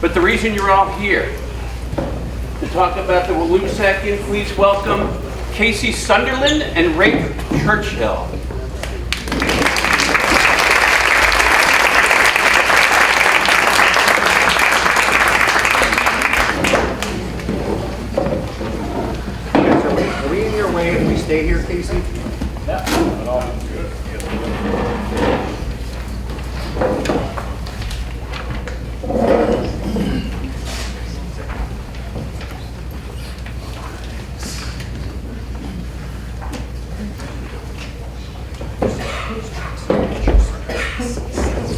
But the reason you're all here to talk about the Walloomsac Inn, please welcome Casey Sunderland and Rafe Churchill. Are we in your way if we stay here, Casey? Yeah, all good.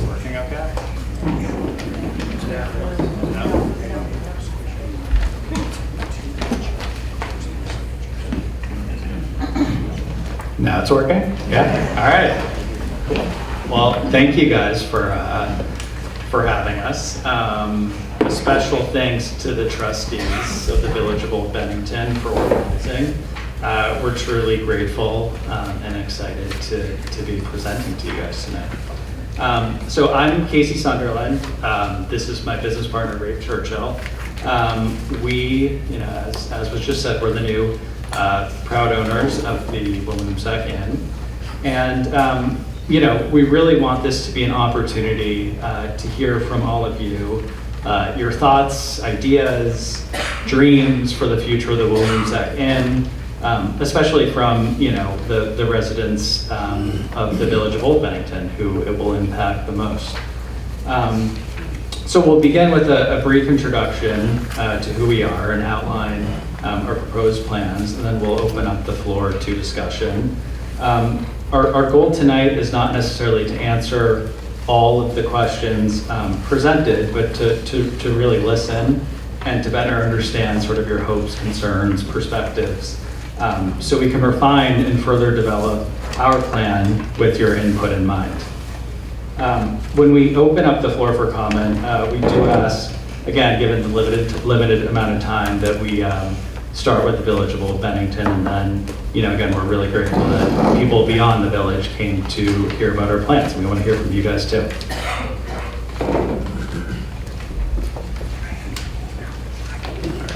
Working okay? No. Now it's working? Yeah. All right. Cool. Well, thank you guys for having us. A special thanks to the trustees of the Village of Old Bennington for organizing. We're truly grateful and excited to be presenting to you guys tonight. So I'm Casey Sunderland. This is my business partner, Rafe Churchill. We, as was just said, we're the new proud owners of the Walloomsac Inn. And, we really want this to be an opportunity to hear from all of you, your thoughts, ideas, dreams for the future of the Walloomsac Inn, especially from, the residents of the Village of Old Bennington, who it will impact the most. So we'll begin with a brief introduction to who we are and outline our proposed plans, and then we'll open up the floor to discussion. Our goal tonight is not necessarily to answer all of the questions presented, but to really listen and to better understand sort of your hopes, concerns, perspectives, so we can refine and further develop our plan with your input in mind. When we open up the floor for comment, we do ask, again, given the limited amount of time, that we start with the Village of Old Bennington, and then, again, we're really grateful that people beyond the village came to hear about our plans, and we want to hear from you guys too. All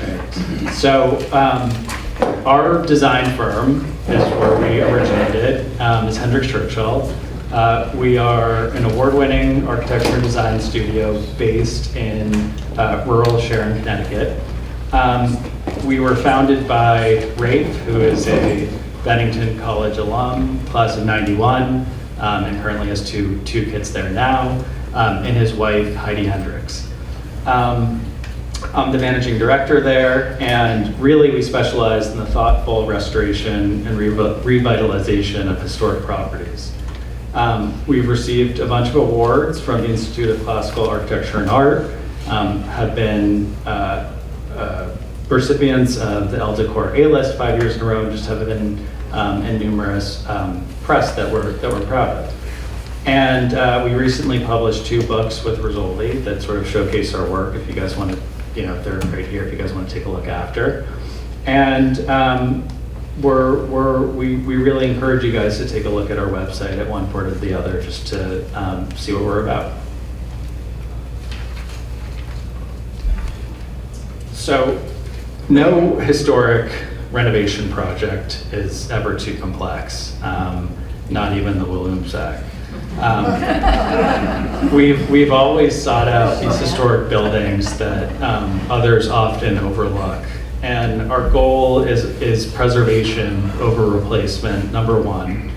right. So our design firm is where we originated, is Hendricks Churchill. We are an award-winning architecture and design studio based in rural Sharon, Connecticut. We were founded by Rafe, who is a Bennington College alum, class of '91, and currently has two kids there now, and his wife, Heidi Hendricks. I'm the managing director there, and really we specialize in the thoughtful restoration and revitalization of historic properties. We've received a bunch of awards from the Institute of Classical Architecture and Art, have been recipients of the El Decor A-List 5 years in a row, and just have been in numerous press that we're proud of. And we recently published 2 books with Rizzoli that sort of showcase our work, if you guys want to, if they're right here, if you guys want to take a look after. And we really encourage you guys to take a look at our website at one point or the other, just to see what we're about. So, no historic renovation project is ever too complex, not even the Walloomsac. We've always sought out these historic buildings that others often overlook. And our goal is preservation over replacement, number one.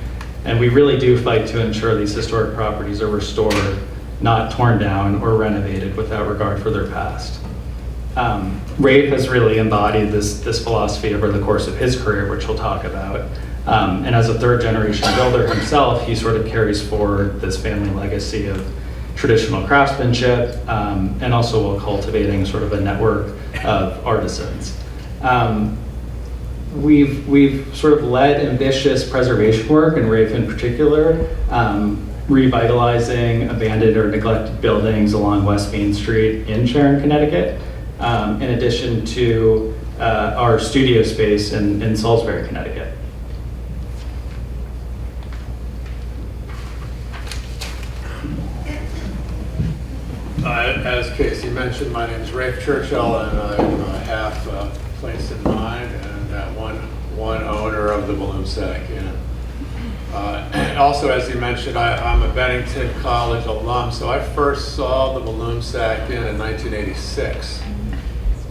And we really do fight to ensure these historic properties are restored, not torn down or renovated without regard for their past. Rafe has really embodied this philosophy over the course of his career, which we'll talk about. And as a third generation builder himself, he sort of carries forward this family legacy of traditional craftsmanship, and also while cultivating sort of a network of artisans. We've sort of led ambitious preservation work, and Rafe in particular, revitalizing abandoned or neglected buildings along West Main Street in Sharon, Connecticut, in addition to our studio space in Salisbury, Connecticut. As Casey mentioned, mentioned, my name is Rafe Churchill, and I have a place in mind, and one owner of the Walloomsac Inn. And also, as you mentioned, I'm a Bennington College alum, so I first saw the Walloomsac Inn in 1986.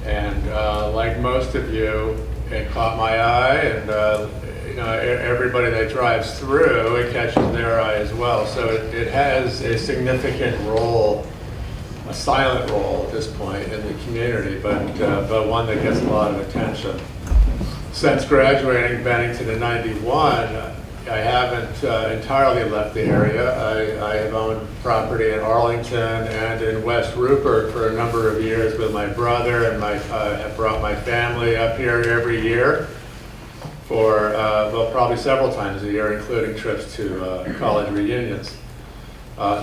And like most of you, it caught my eye, and everybody that drives through, it catches their eye as well. So it has a significant role, a silent role at this point in the community, but one that gets a lot of attention. Since graduating Bennington in '91, I haven't entirely left the area. I have owned property in Arlington and in West Rupert for a number of years with my brother, and have brought my family up here every year for, probably several times a year, including trips to college reunions.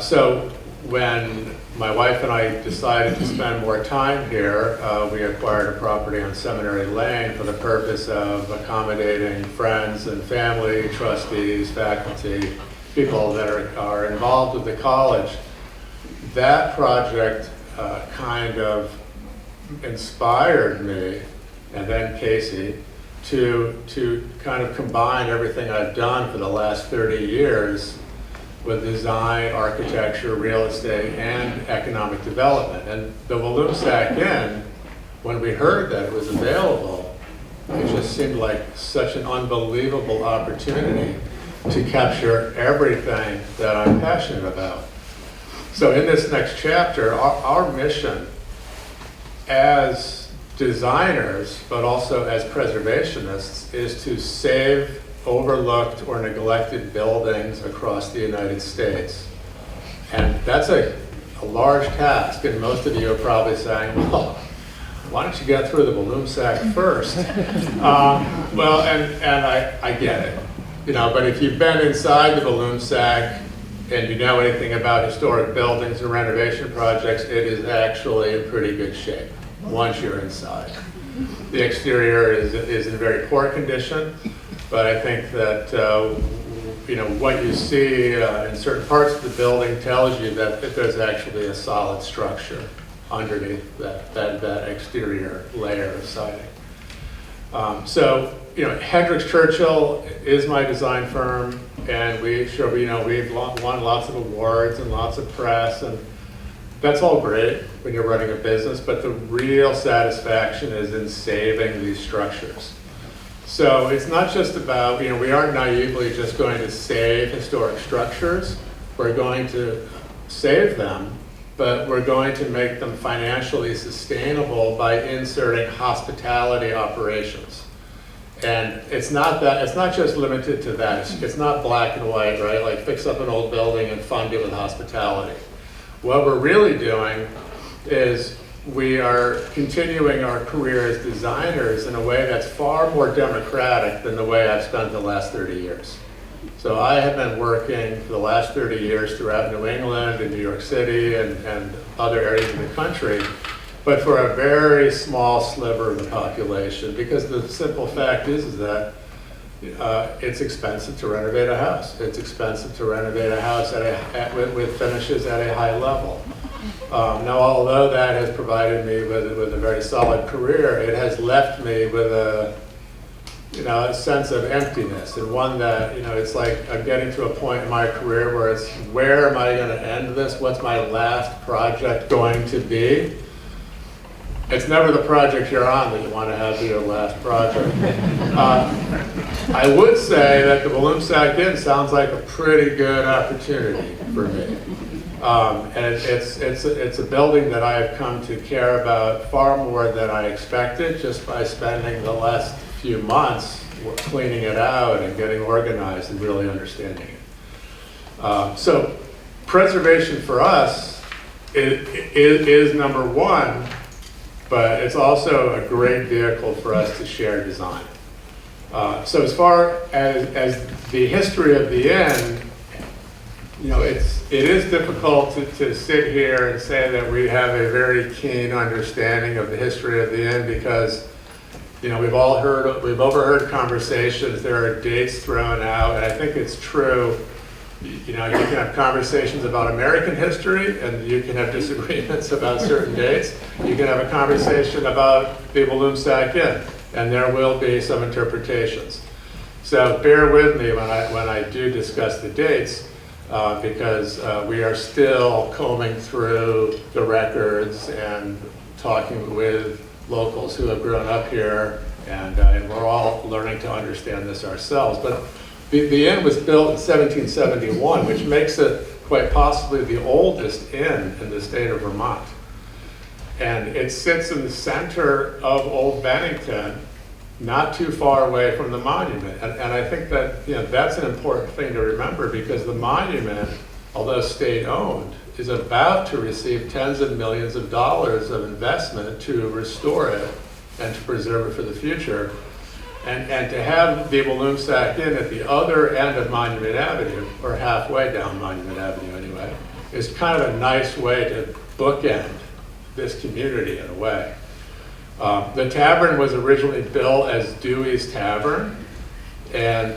So when my wife and I decided to spend more time here, we acquired a property on Seminary Lane for the purpose of accommodating friends and family, trustees, faculty, people that are involved with the college. That project kind of inspired me, and then Casey, to kind of combine everything I've done for the last 30 years with design, architecture, real estate, and economic development. And the Walloomsac Inn, when we heard that it was available, it just seemed like such an unbelievable opportunity to capture everything that I'm passionate about. So in this next chapter, our mission as designers, but also as preservationists, is to save overlooked or neglected buildings across the United States. And that's a large task, and most of you are probably saying, well, why don't you get through the Walloomsac first? Well, and I get it, but if you've been inside the Walloomsac and you know anything about historic buildings and renovation projects, it is actually in pretty good shape once you're inside. The exterior is in very poor condition, but I think that what you see in certain parts of the building tells you that there's actually a solid structure underneath that exterior layer of siding. So Hendricks Churchill is my design firm, and we've won lots of awards and lots of press, and that's all great when you're running a business, but the real satisfaction is in saving these structures. So it's not just about, we aren't naively just going to save historic structures. We're going to save them, but we're going to make them financially sustainable by inserting hospitality operations. And it's not just limited to that. It's not black and white, right? Like fix up an old building and fund it with hospitality. What we're really doing is we are continuing our career as designers in a way that's far more democratic than the way I've spent the last 30 years. So I have been working for the last 30 years throughout New England and New York City and other areas of the country, but for a very small sliver of the population, because the simple fact is that it's expensive to renovate a house. It's expensive to renovate a house with finishes at a high level. Now, although that has provided me with a very solid career, it has left me with a sense of emptiness, and one that, it's like I'm getting to a point in my career where it's, where am I going to end this? What's my last project going to be? It's never the project you're on that you want to have be your last project. I would say that the Walloomsac Inn sounds like a pretty good opportunity for me. And it's a building that I have come to care about far more than I expected, just by spending the last few months cleaning it out and getting organized and really understanding it. So preservation for us is number one, but it's also a great vehicle for us to share design. So as far as the history of the inn, it is difficult to sit here and say that we have a very keen understanding of the history of the inn, because we've overheard conversations. There are dates thrown out, and I think it's true You know, you can have conversations about American history, and you can have disagreements about certain dates. You can have a conversation about the Walloomsac Inn, and there will be some interpretations. So bear with me when I do discuss the dates, because we are still combing through the records and talking with locals who have grown up here, and we're all learning to understand this ourselves. But the inn was built in 1771, which makes it quite possibly the oldest inn in the state of Vermont. And it sits in the center of Old Bennington, not too far away from the monument. And I think that, you know, that's an important thing to remember, because the monument, although state-owned, is about to receive tens of millions of dollars of investment to restore it and to preserve it for the future. And to have the Walloomsac Inn at the other end of Monument Avenue, or halfway down Monument Avenue anyway, is kind of a nice way to bookend this community in a way. The tavern was originally built as Dewey's Tavern, and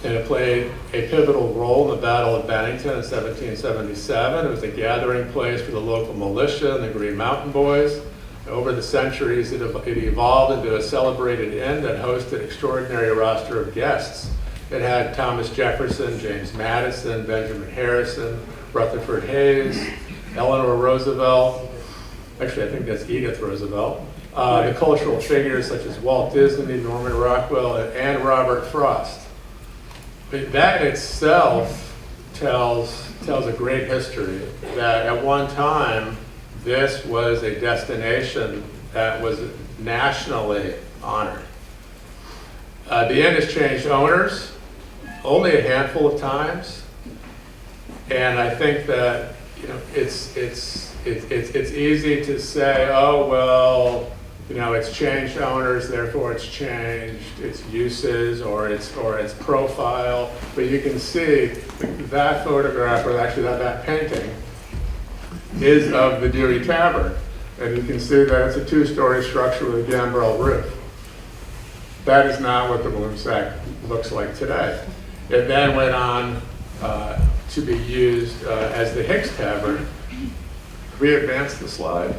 it played a pivotal role in the Battle of Bennington in 1777. It was a gathering place for the local militia and the Green Mountain Boys. Over the centuries, it evolved into a celebrated inn that hosted an extraordinary roster of guests. It had Thomas Jefferson, James Madison, Benjamin Harrison, Rutherford Hayes, Eleanor Roosevelt. Actually, I think that's Edith Roosevelt. The cultural figures such as Walt Disney, Norman Rockwell, and Robert Frost. That itself tells a great history that at one time, this was a destination that was nationally honored. The inn has changed owners only a handful of times, and I think that, you know, it's easy to say, oh well, you know, it's changed owners, therefore it's changed its uses or its profile. But you can see that photograph, or actually that painting, is of the Dewey Tavern. And you can see that it's a two-story structure with a gambrel roof. That is not what the Walloomsac looks like today. It then went on to be used as the Hicks Tavern. Can we advance the slide?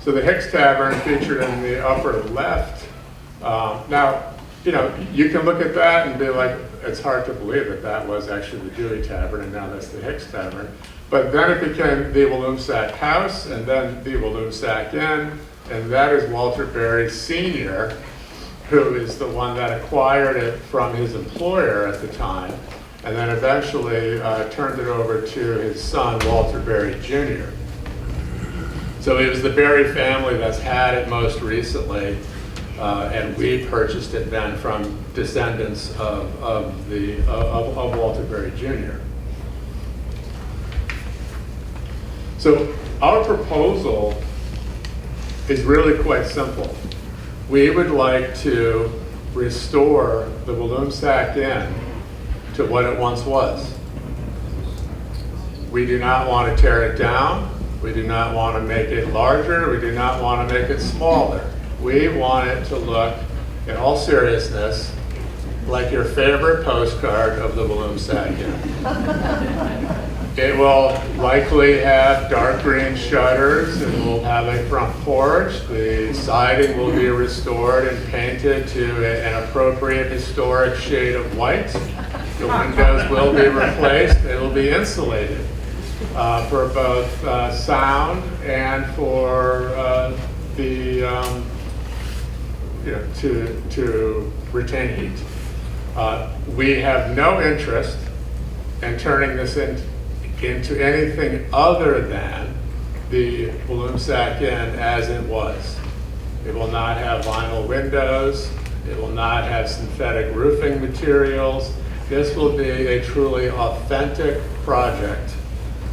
So the Hicks Tavern featured in the upper left. Now, you know, you can look at that and be like, it's hard to believe that that was actually the Dewey Tavern, and now that's the Hicks Tavern. But then it became the Walloomsac House, and then the Walloomsac Inn, and that is Walter Berry Sr., who is the one that acquired it from his employer at the time, and then eventually turned it over to his son, Walter Berry Jr. So it was the Berry family that's had it most recently, and we purchased it then from descendants of Walter Berry Jr. So our proposal is really quite simple. We would like to restore the Walloomsac Inn to what it once was. We do not want to tear it down. We do not want to make it larger. We do not want to make it smaller. We want it to look, in all seriousness, like your favorite postcard of the Walloomsac Inn. It will likely have dark green shutters. It will have a front porch. The siding will be restored and painted to an appropriate historic shade of white. The windows will be replaced. They will be insulated for both sound and for to retain heat. We have no interest in turning this into anything other than the Walloomsac Inn as it was. It will not have vinyl windows. It will not have synthetic roofing materials. This will be a truly authentic project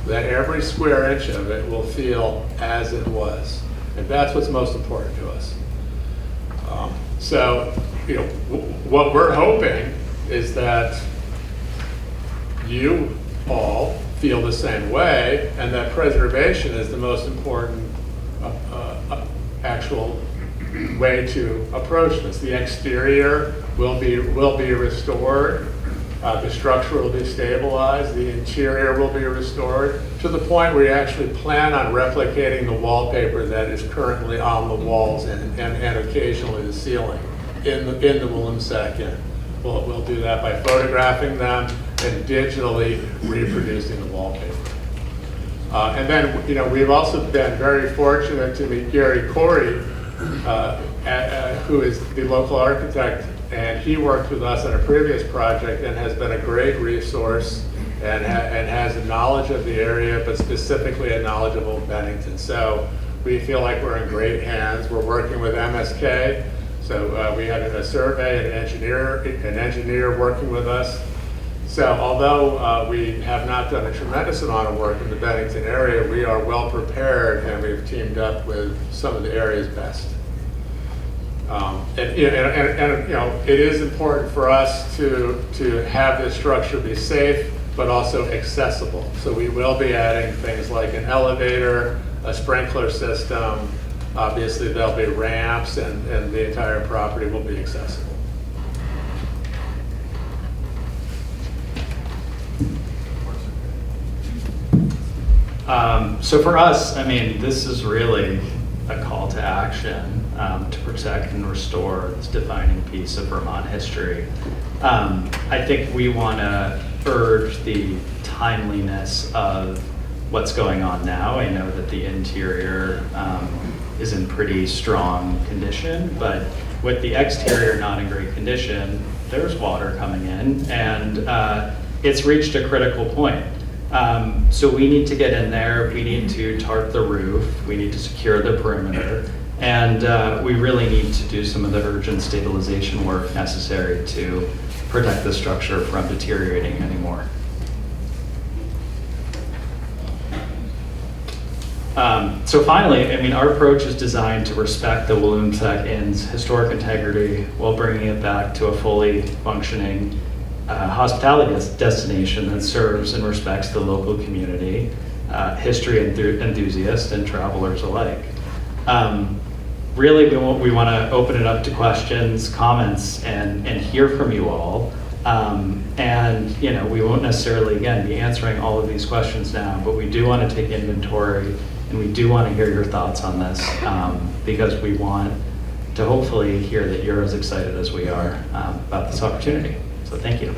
that every square inch of it will feel as it was. And that's what's most important to us. So, you know, what we're hoping is that you all feel the same way, and that preservation is the most important actual way to approach this. The exterior will be restored. The structure will be stabilized. The interior will be restored to the point where you actually plan on replicating the wallpaper that is currently on the walls and occasionally the ceiling in the Walloomsac Inn. We'll do that by photographing them and digitally reproducing the wallpaper. And then, you know, we've also been very fortunate to meet Gary Corey, who is the local architect, and he worked with us on a previous project and has been a great resource and has a knowledge of the area, but specifically a knowledge of Old Bennington. So we feel like we're in great hands. We're working with MSK. So we had a survey, an engineer working with us. So although we have not done a tremendous amount of work in the Bennington area, we are well prepared and we've teamed up with some of the area's best. And you know, it is important for us to have this structure be safe, but also accessible. So we will be adding things like an elevator, a sprinkler system. Obviously, there'll be ramps, and the entire property will be accessible. So for us, I mean, this is really a call to action to protect and restore this defining piece of Vermont history. I think we want to urge the timeliness of what's going on now. I know that the interior is in pretty strong condition, but with the exterior not in great condition, there's water coming in, and it's reached a critical point. So we need to get in there, we need to tarp the roof, we need to secure the perimeter, and we really need to do some of the urgent stabilization work necessary to protect the structure from deteriorating anymore. So finally, I mean, our approach is designed to respect the Walloomsac Inn's historic integrity while bringing it back to a fully functioning hospitality destination that serves and respects the local community, history enthusiasts, and travelers alike. Really, we want to open it up to questions, comments, and hear from you all. And you know, we won't necessarily, again, be answering all of these questions now, but we do want to take inventory, and we do want to hear your thoughts on this, because we want to hopefully hear that you're as excited as we are about this opportunity. So thank you.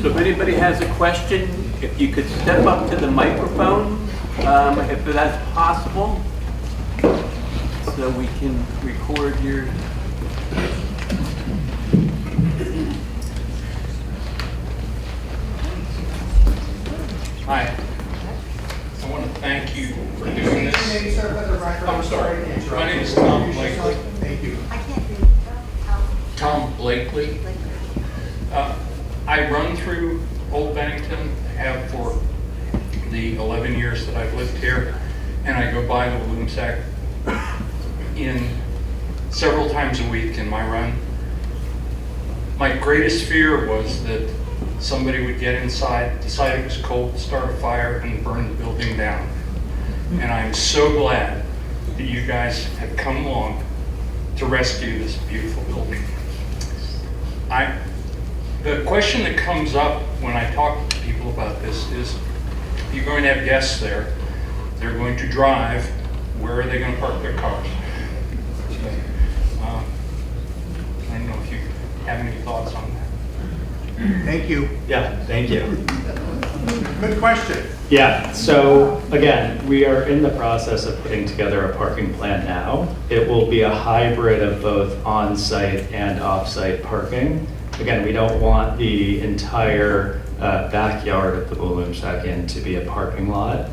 So if anybody has a question, if you could step up to the microphone, if that's possible, so we can record your... Hi. I want to thank you for doing this. I'm sorry. My name is Tom Blakely. Thank you. I can't read. Tom Blakely. I run through Old Bennington, have for the 11 years that I've lived here, and I go by the Walloomsac Inn several times a week in my run. My greatest fear was that somebody would get inside, decide it was cold, start a fire, and burn the building down. And I'm so glad that you guys have come along to rescue this beautiful building. The question that comes up when I talk to people about this is, you're going to have guests there, they're going to drive, where are they going to park their cars? I don't know if you have any thoughts on that. Thank you. Yeah, thank you. Good question. Yeah, so again, we are in the process of putting together a parking plan now. It will be a hybrid of both on-site and off-site parking. Again, we don't want the entire backyard of the Walloomsac Inn to be a parking lot.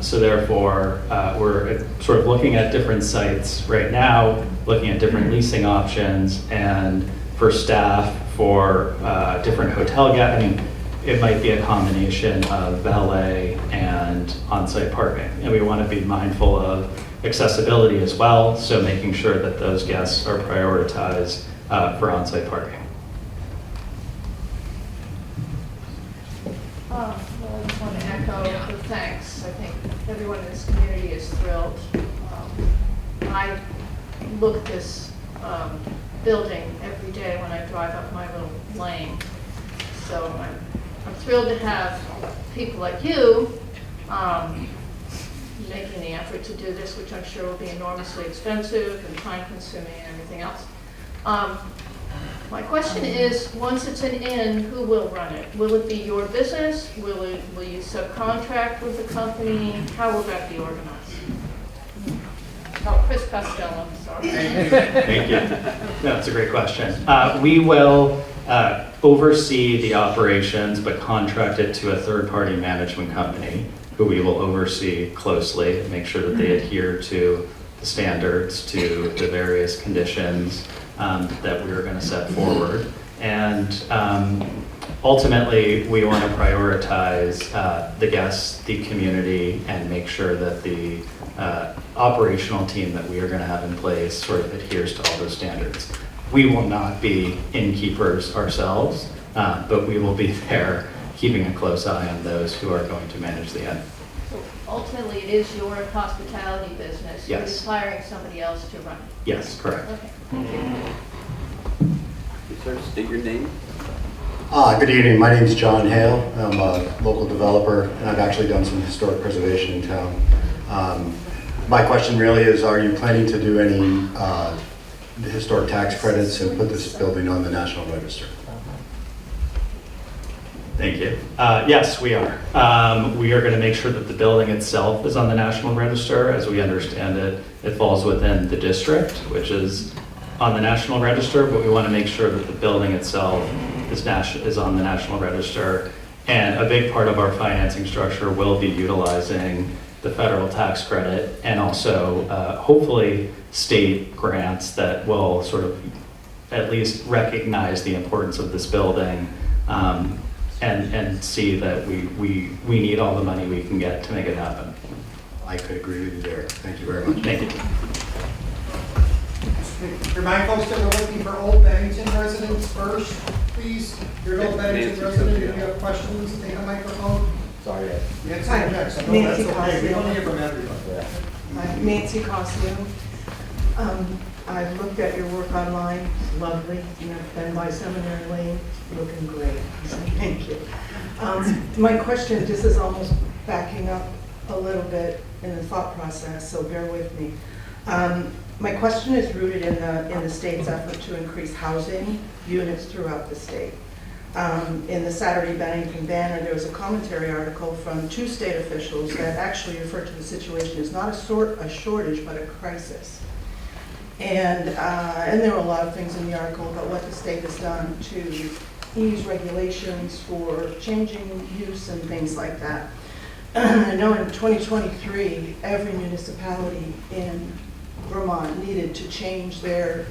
So therefore, we're sort of looking at different sites right now, looking at different leasing options, and for staff, for different hotel guests. I mean, it might be a combination of valet and on-site parking. And we want to be mindful of accessibility as well, so making sure that those guests are prioritized for on-site parking. Well, I just want to echo the thanks. I think everyone in this community is thrilled. I look at this building every day when I drive up my little lane. So I'm thrilled to have people like you making the effort to do this, which I'm sure will be enormously expensive and time-consuming and everything else. My question is, once it's an inn, who will run it? Will it be your business? Will you subcontract with the company? How will that be organized? Oh, Chris Costello, sorry. Thank you. No, it's a great question. We will oversee the operations, but contract it to a third-party management company who we will oversee closely, make sure that they adhere to the standards, to the various conditions that we are going to set forward. And ultimately, we want to prioritize the guests, the community, and make sure that the operational team that we are going to have in place sort of adheres to all those standards. We will not be innkeepers ourselves, but we will be there keeping a close eye on those who are going to manage the inn. So ultimately, it is your hospitality business. Yes. You're just hiring somebody else to run it. Yes, correct. Okay, thank you. Sir, state your name. Good evening. My name is John Hale. I'm a local developer, and I've actually done some historic preservation in town. My question really is, are you planning to do any historic tax credits and put this building on the National Register? Thank you. Yes, we are. We are going to make sure that the building itself is on the National Register. As we understand it, it falls within the district, which is on the National Register, but we want to make sure that the building itself is on the National Register. And a big part of our financing structure will be utilizing the federal tax credit and also hopefully state grants that will sort of at least recognize the importance of this building and see that we need all the money we can get to make it happen. I could agree with you there. Thank you very much. Thank you. Remind folks that we're looking for Old Bennington residents first, please. You're an Old Bennington resident, if you have questions, take a microphone. Sorry. Nancy Hi, Jackson. Nancy No, that's okay. We Costello. want to hear from everybody. I'm Nancy Costello. I've looked at your work online, it's lovely. I've been by Seminary Lane, looking great, so thank you. My question, this is almost backing up a little bit in the thought process, so bear with me. My question is rooted in the state's effort to increase housing units throughout the state. In the Saturday Bennington Banner, there was a commentary article from 2 state officials that actually referred to the situation as not a shortage, but a crisis. And there were a lot of things in the article about what the state has done to ease regulations for changing use and things like that. I know in 2023, every municipality in Vermont needed to change their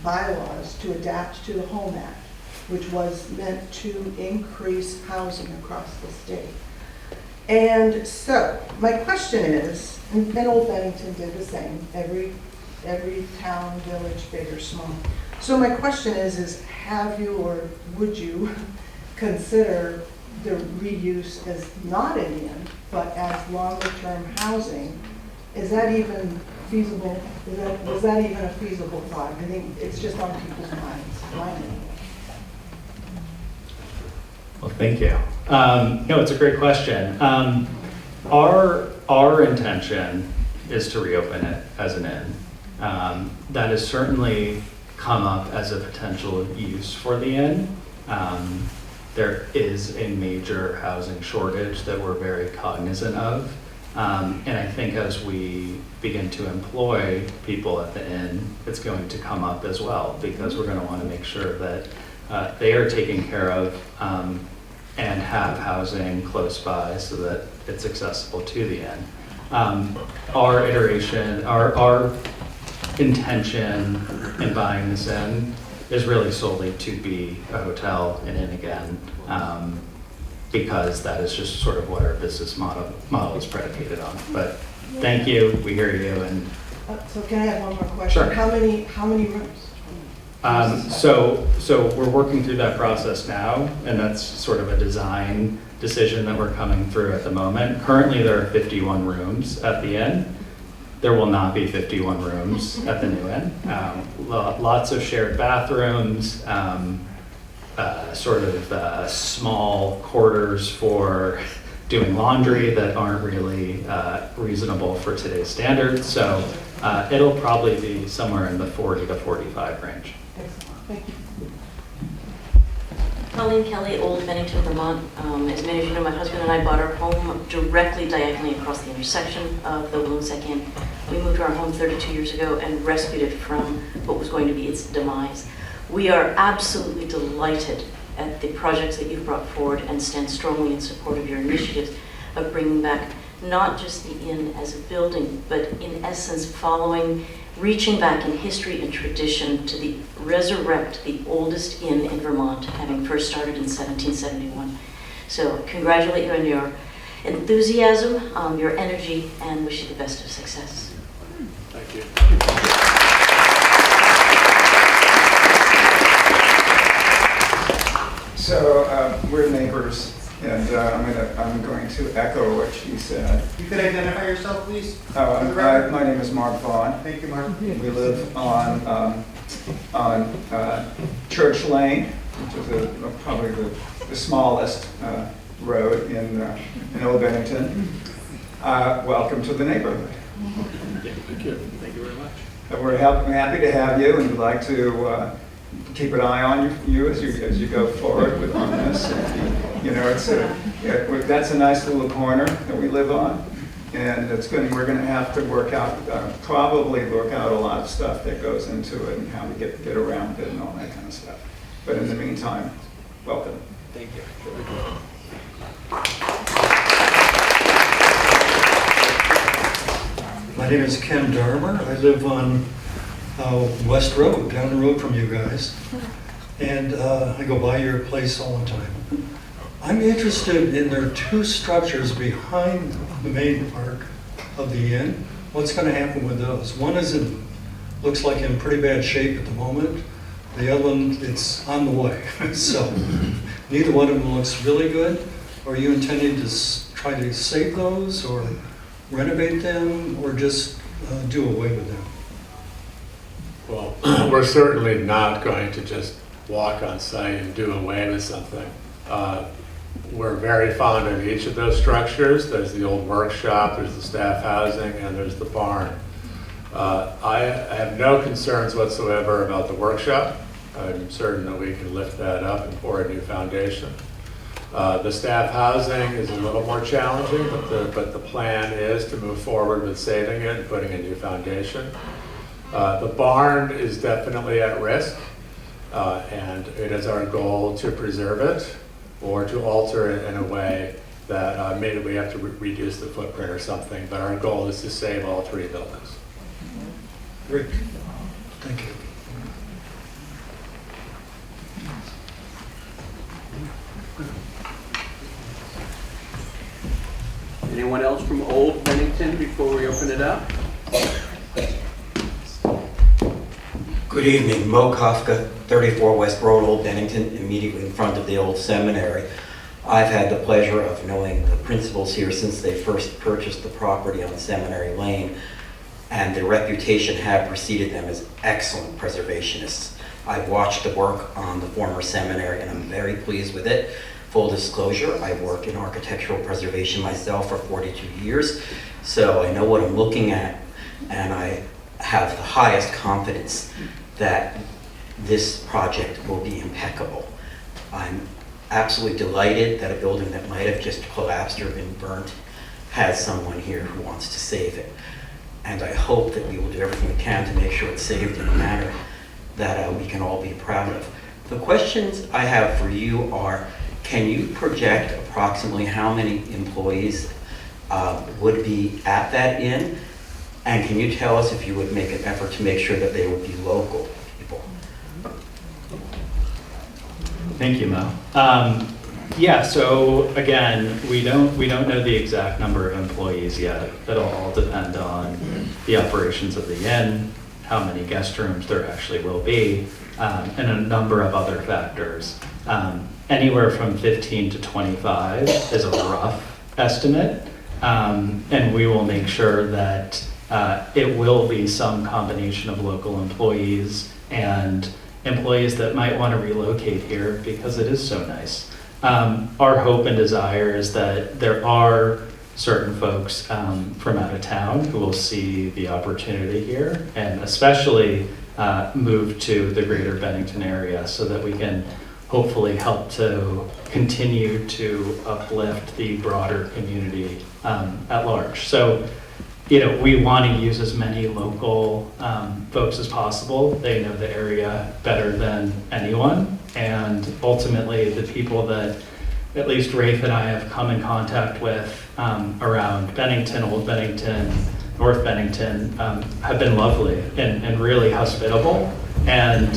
bylaws to adapt to the Home Act, which was meant to increase housing across the state. And so, my question is, and Old Bennington did the same, every town, village, big or small. So my question is have you or would you consider the reuse as not an inn, but as longer-term housing? Is that even feasible? Was that even a feasible thought? I think it's just on people's minds. Mine. Well, thank you. No, it's a great question. Our intention is to reopen it as an inn. That has certainly come up as a potential use for the inn. There is a major housing shortage that we're very cognizant of. And I think as we begin to employ people at the inn, it's going to come up as well, because we're going to want to make sure that they are taken care of and have housing close by so that it's accessible to the inn. Our intention in buying this inn is really solely to be a hotel and inn again, because that is just sort of what our business model is predicated on. But thank you, we hear you, and So can I have one more question? Sure. How many rooms? So we're working through that process now, and that's sort of a design decision that we're coming through at the moment. Currently, there are 51 rooms at the inn. There will not be 51 rooms at the new inn. Lots of shared bathrooms, small quarters for doing laundry that aren't really reasonable for today's standards. So it'll probably be somewhere in the 40 to 45 range. Thank you. Colleen Kelly, Old Bennington, Vermont. As many of you know, my husband and I bought our home directly diagonally across the intersection of the Walloomsac Inn. We moved to our home 32 years ago and rescued it from what was going to be its demise. We are absolutely delighted at the projects that you've brought forward and stand strongly in support of your initiatives of bringing back not just the inn as a building, but in essence reaching back in history and tradition to resurrect the oldest inn in Vermont, having first started in 1771. So congratulate you on your enthusiasm, your energy, and wish you the best of success. Thank you. So we're neighbors, and I'm going to echo what she said. You could identify yourself, please? My name is Mark Vaughn. Thank you, Mark. We live on Church Lane, which is probably the smallest road in Old Bennington. Welcome to the neighborhood. Thank you. Thank you very much. We're happy to have you, and we'd like to keep an eye on you as you go forward on this. That's a nice little corner that we live on, and we're going to have to probably work out a lot of stuff that goes into it and how we get around it and all that kind of stuff. But in the meantime, welcome. Thank you. My name is Ken Darmer. I live on West Road, down the road from you guys. And I go by your place all the time. I'm interested in there are two structures behind the main park of the inn. What's going to happen with those? One looks like in pretty bad shape at the moment. The other one, it's on the way. So neither one of them looks really good. Are you intending to try to save those or renovate them or just do away with them? Well, we're certainly not going to just walk on site and do away with something. We're very fond of each of those structures. There's the old workshop, there's the staff housing, and there's the barn. I have no concerns whatsoever about the workshop. I'm certain that we can lift that up and pour a new foundation. The staff housing is a little more challenging, but the plan is to move forward with saving it and putting a new foundation. The barn is definitely at risk, and it is our goal to preserve it or to alter it in a way that maybe we have to reduce the footprint or something, but our goal is to save all three buildings. Great. Thank you. Anyone else from Old Bennington before we open it up? Good evening, Mo Kafka, 34 West Road, Old Bennington, immediately in front of the old seminary. I've had the pleasure of knowing the principals here since they first purchased the property on Seminary Lane, and their reputation had preceded them as excellent preservationists. I've watched the work on the former seminary and I'm very pleased with it. Full disclosure, I've worked in architectural preservation myself for 42 years, so I know what I'm looking at, and I have the highest confidence that this project will be impeccable. I'm absolutely delighted that a building that might have just collapsed or been burnt has someone here who wants to save it. And I hope that we will do everything we can to make sure it's saved in a manner that we can all be proud of. The questions I have for you are, can you project approximately how many employees would be at that inn? And can you tell us if you would make an effort to make sure that they would be local people? Thank you, Mo. Yeah, so again, we don't know the exact number of employees yet. It'll all depend on the operations of the inn, how many guest rooms there actually will be. and a number of other factors. Anywhere from 15 to 25 is a rough estimate, and we will make sure that it will be some combination of local employees and employees that might want to relocate here because it is so nice. Our hope and desire is that there are certain folks from out of town who will see the opportunity here and especially move to the greater Bennington area so that we can hopefully help to continue to uplift the broader community at large. So, we want to use as many local folks as possible. They know the area better than anyone. And ultimately, the people that at least Rafe and I have come in contact with around Bennington, Old Bennington, North Bennington, have been lovely and really hospitable. And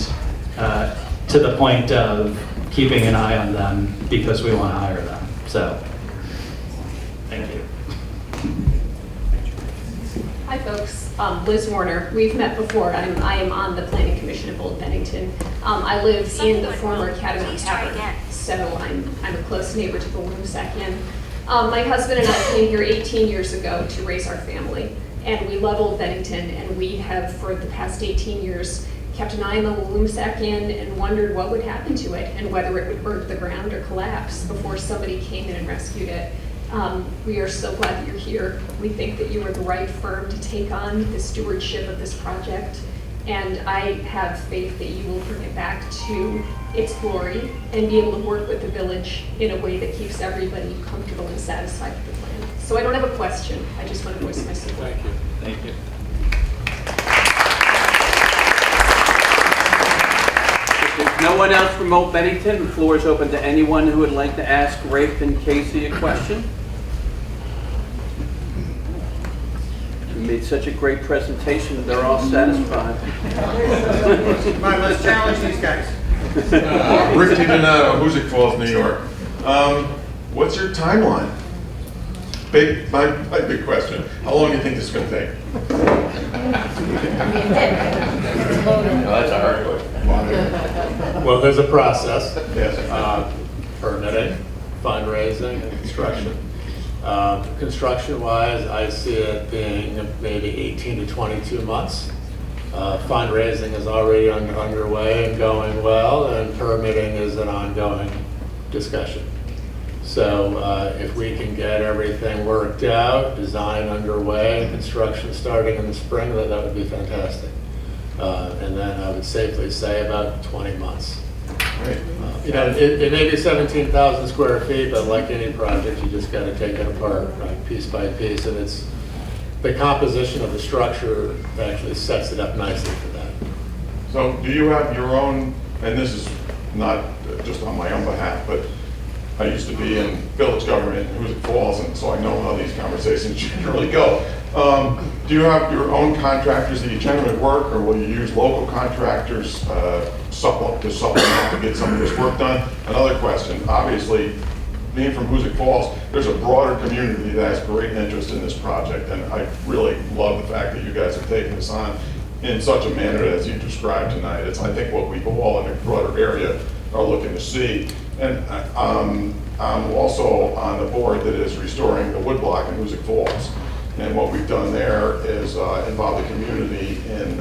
to the point of keeping an eye on them because we want to hire them. So, thank you. Hi folks, Liz Warner. We've met before. I am on the Planning Commission of Old Bennington. I live in the former Academy Tavern, so I'm a close neighbor to the Walloomsac Inn. My husband and I came here 18 years ago to raise our family, and we love Old Bennington, and we have for the past 18 years kept an eye on the Walloomsac Inn and wondered what would happen to it and whether it would burn to the ground or collapse before somebody came in and rescued it. We are so glad that you're here. We think that you are the right firm to take on the stewardship of this project, and I have faith that you will bring it back to its glory and be able to work with the village in a way that keeps everybody comfortable and satisfied with the plan. So I don't have a question. I just want to voice my support. Thank you. Thank you. If there's no one else from Old Bennington, the floor is open to anyone who would like to ask Rafe and Casey a question. You made such a great presentation, they're all satisfied. Come on, let's challenge these guys. Rick DiDonato, Hoosick Falls, New York. What's your timeline? My big question. How long do you think this is going to take? That's a hard question. Well, there's a process. Yes. Permitting, fundraising, and construction. Construction-wise, I see it being maybe 18 to 22 months. Fundraising is already underway and going well, and permitting is an ongoing discussion. So if we can get everything worked out, design underway, construction starting in the spring, that would be fantastic. And then I would safely say about 20 months. Right. It may be 17,000 square feet, but like any project, you just got to take it apart, right, piece by piece, and it's the composition of the structure actually sets it up nicely for that. So do you have your own, and this is not just on my own behalf, but I used to be in village government in Hoosick Falls, and so I know how these conversations generally go. Do you have your own contractors that you generally work, or will you use local contractors to supplement to get some of this work done? Another question, obviously, being from Hoosick Falls, there's a broader community that has great interest in this project, and I really love the fact that you guys are taking this on in such a manner as you described tonight. It's, I think, what we all in the broader area are looking to see. And I'm also on the board that is restoring the woodblock in Hoosick Falls. And what we've done there is involve the community in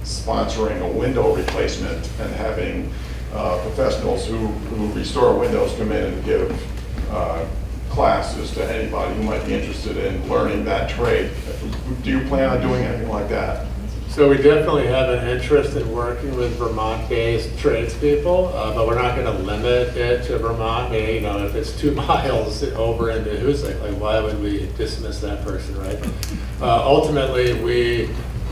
sponsoring a window replacement and having professionals who restore windows come in and give classes to anybody who might be interested in learning that trade. Do you plan on doing anything like that? So we definitely have an interest in working with Vermont-based tradespeople, but we're not going to limit it to Vermont. Maybe, if it's 2 miles over into Hoosick, like why would we dismiss that person, right? Ultimately, we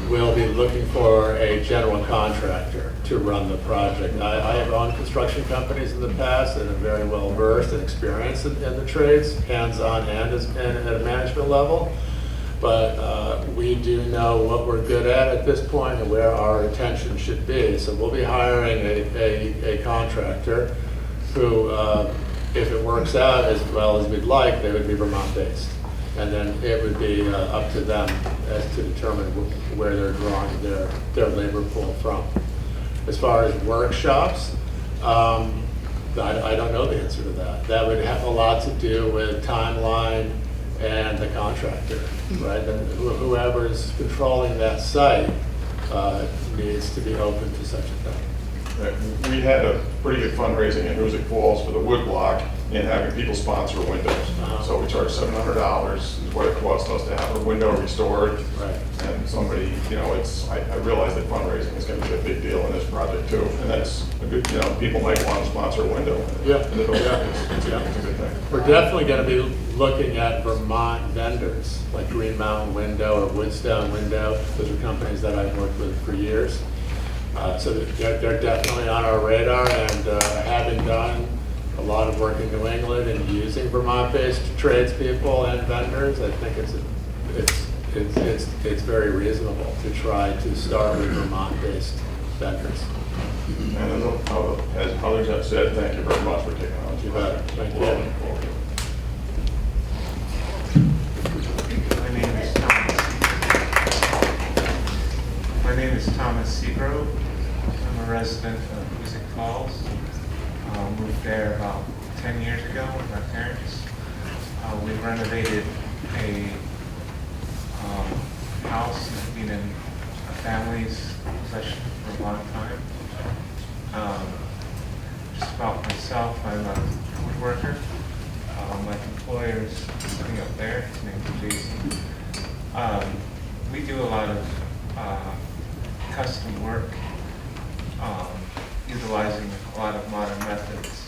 will be looking for a general contractor to run the project. I have owned construction companies in the past and am very well versed and experienced in the trades, hands-on and at a management level. But we do know what we're good at this point and where our attention should be. So we'll be hiring a contractor who, if it works out as well as we'd like, they would be Vermont-based. And then it would be up to them as to determine where they're drawing their labor pool from. As far as workshops, I don't know the answer to that. That would have a lot to do with timeline and the contractor, right? And whoever's controlling that site needs to be open to such a thing. We had a pretty good fundraising in Hoosick Falls for the wood block and having people sponsor windows. So we charge $700 is what it cost us to have a window restored. Right. And somebody, I realize that fundraising is going to be a big deal in this project too. And that's a good, people might want to sponsor a window. Yeah. And it's a good thing. We're definitely going to be looking at Vermont vendors, like Green Mountain Window or Woodstone Window. Those are companies that I've worked with for years. So they're definitely on our radar, and having done a lot of work in New England and using Vermont-based tradespeople and vendors, I think it's very reasonable to try to start with Vermont-based vendors. And as others have said, thank you very much for taking on. You bet. Thank you. My name is Thomas Seagrove. I'm a resident of Hoosick Falls. Moved there about 10 years ago with my parents. We renovated a house that's been in a family's possession for a long time. Just about myself, I'm a woodworker. My employer is sitting up there, his name is Jason. We do a lot of custom work, utilizing a lot of modern methods.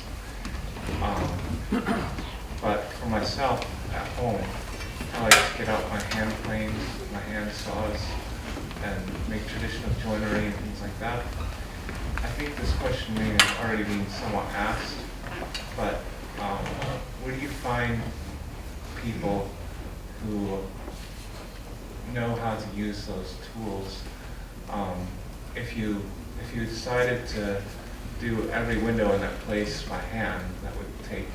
But for myself at home, I like to get out my hand planes, my hand saws, and make traditional joinery and things like that. I think this question may have already been somewhat asked, but where do you find people who know how to use those tools? If you decided to do every window in that place by hand, that would take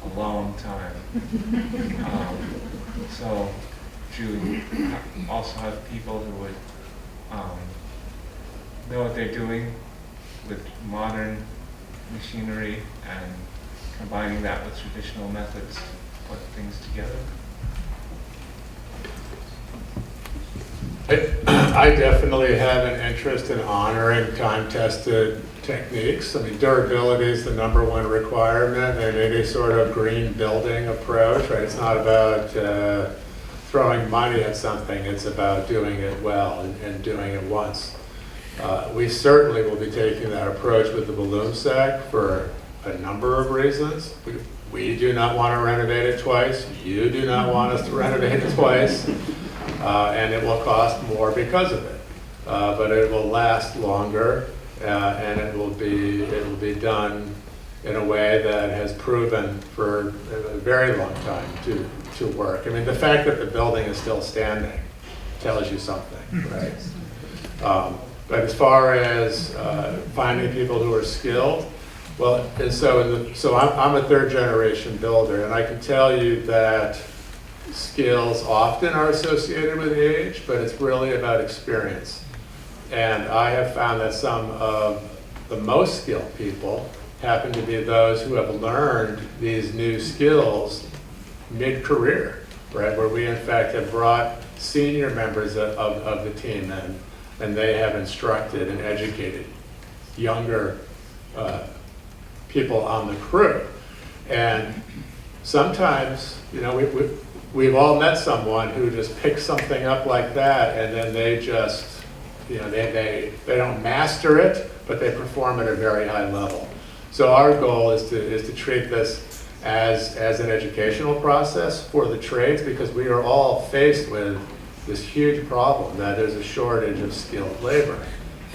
a long time. So do you also have people who would know what they're doing with modern machinery and combining that with traditional methods to put things together? I definitely have an interest in honoring time-tested techniques. I mean, durability is the #1 requirement in any sort of green building approach, right? It's not about throwing money at something, it's about doing it well and doing it once. We certainly will be taking that approach with the Walloomsac for a number of reasons. We do not want to renovate it twice. You do not want us to renovate it twice. And it will cost more because of it. But it will last longer, and it will be done in a way that has proven for a very long time to work. I mean, the fact that the building is still standing tells you something, right? But as far as finding people who are skilled, well, and so I'm a third generation builder, and I can tell you that skills often are associated with age, but it's really about experience. And I have found that some of the most skilled people happen to be those who have learned these new skills mid-career, right? Where we in fact have brought senior members of the team in, and they have instructed and educated younger people on the crew. And sometimes, we've all met someone who just picks something up like that, and then they just, they don't master it, but they perform at a very high level. So our goal is to treat this as an educational process for the trades, because we are all faced with this huge problem that there's a shortage of skilled labor.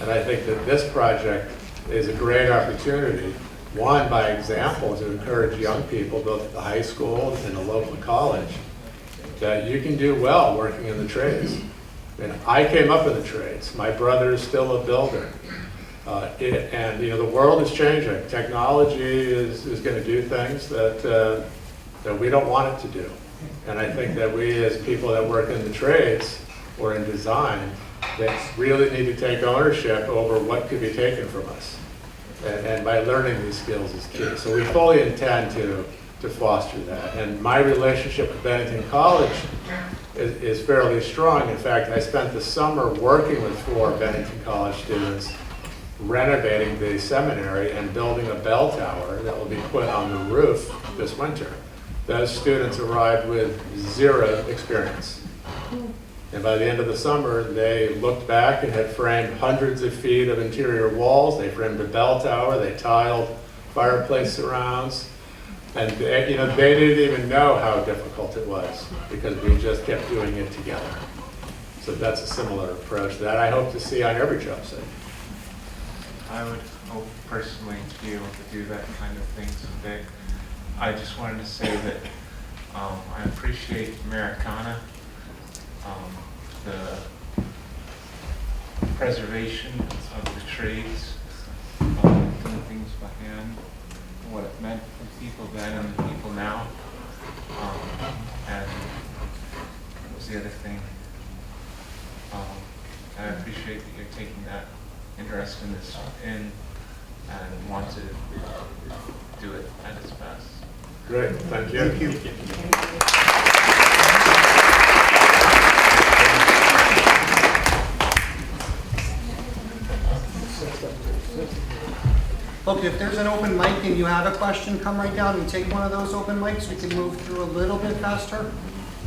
And I think that this project is a great opportunity, one, by example, to encourage young people, both at the high school and the local college, that you can do well working in the trades. I mean, I came up in the trades. My brother is still a builder. And the world is changing. Technology is going to do things that we don't want it to do. And I think that we as people that work in the trades or in design that really need to take ownership over what could be taken from us. And by learning these skills is key. So we fully intend to foster that. And my relationship with Bennington College is fairly strong. In fact, I spent the summer working with 4 Bennington College students renovating the seminary and building a bell tower that will be put on the roof this winter. Those students arrived with 0 experience. And by the end of the summer, they looked back and had framed hundreds of feet of interior walls. They framed a bell tower. They tiled fireplace surrounds. And they didn't even know how difficult it was because we just kept doing it together. So that's a similar approach that I hope to see on every job site. I would hope personally to be able to do that kind of thing someday. I just wanted to say that I appreciate Americana, the preservation of the trades, doing things by hand, what it meant for people then and the people now. And what was the other thing? I appreciate that you're taking that interest in this and want to do it at its best. Great, thank you. Thank you. Look, if there's an open mic and you have a question, come right down and take one of those open mics. We can move through a little bit faster.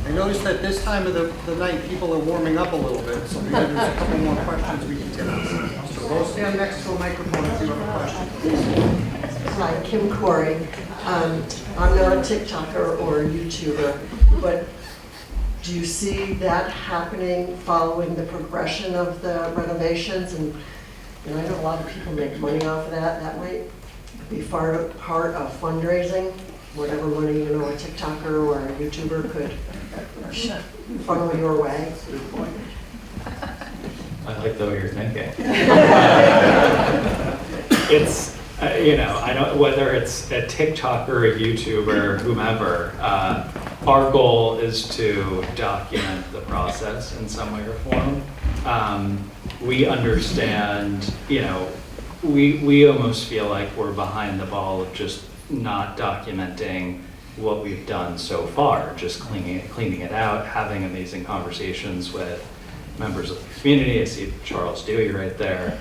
I noticed that this time of the night, people are warming up a little bit, so maybe there's a couple more questions we can take. So go stand next to a microphone if you have a question. Hi, Kim Corey. I'm not a TikToker or a YouTuber, but do you see that happening following the progression of the renovations? And I know a lot of people make money off of that. That might be part of fundraising, whatever money, a TikToker or a YouTuber could funnel your way. I like the way you're thinking. It's, I don't, whether it's a TikToker, a YouTuber, whomever, our goal is to document the process in some way or form. We understand, we almost feel like we're behind the ball of just not documenting what we've done so far, just cleaning it out, having amazing conversations with members of the community. I see Charles Dewey right there.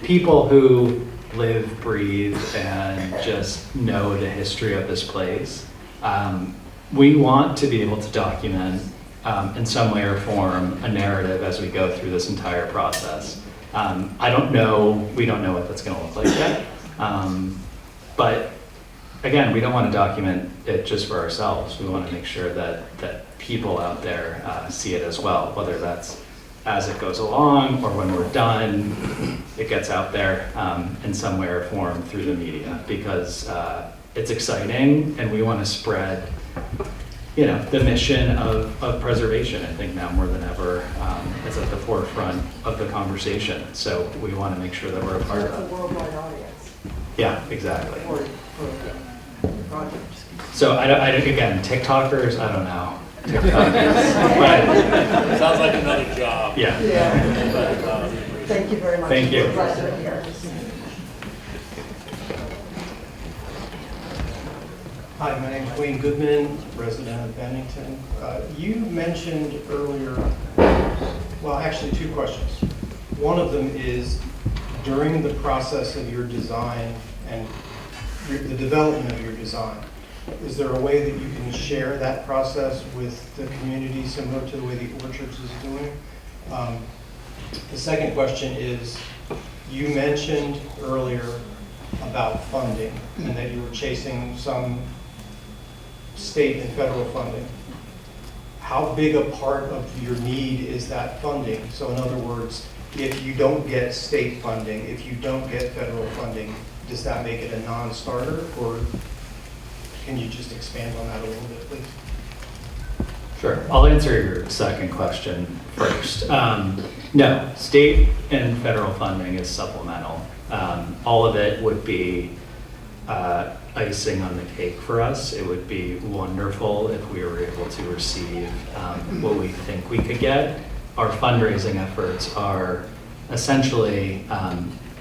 People who live, breathe, and just know the history of this place. We want to be able to document in some way or form a narrative as we go through this entire process. We don't know what that's going to look like yet. But again, we don't want to document it just for ourselves. We want to make sure that people out there see it as well, whether that's as it goes along or when we're done, it gets out there in some way or form through the media, because it's exciting and we want to spread the mission of preservation. I think now more than ever, it's at the forefront of the conversation. So we want to make sure that we're a part of it. It's a worldwide audience. Yeah, exactly. For the project. So again, TikTokers, I don't know. TikTokers. Sounds like another job. Yeah. Thank you very much. Thank you. We're glad you're here. Hi, my name is Wayne Goodman, resident of Bennington. You mentioned earlier, well, actually 2 questions. One of them is, during the process of your design and the development of your design, is there a way that you can share that process with the community similar to the way the Orchards is doing? The second question is, you mentioned earlier about funding and that you were chasing some state and federal funding. How big a part of your need is that funding? So in other words, if you don't get state funding, if you don't get federal funding, does that make it a non-starter, or can you just expand on that a little bit, please? Sure. I'll answer your second question first. No, state and federal funding is supplemental. All of it would be icing on the cake for us. It would be wonderful if we were able to receive what we think we could get. our fundraising efforts are essentially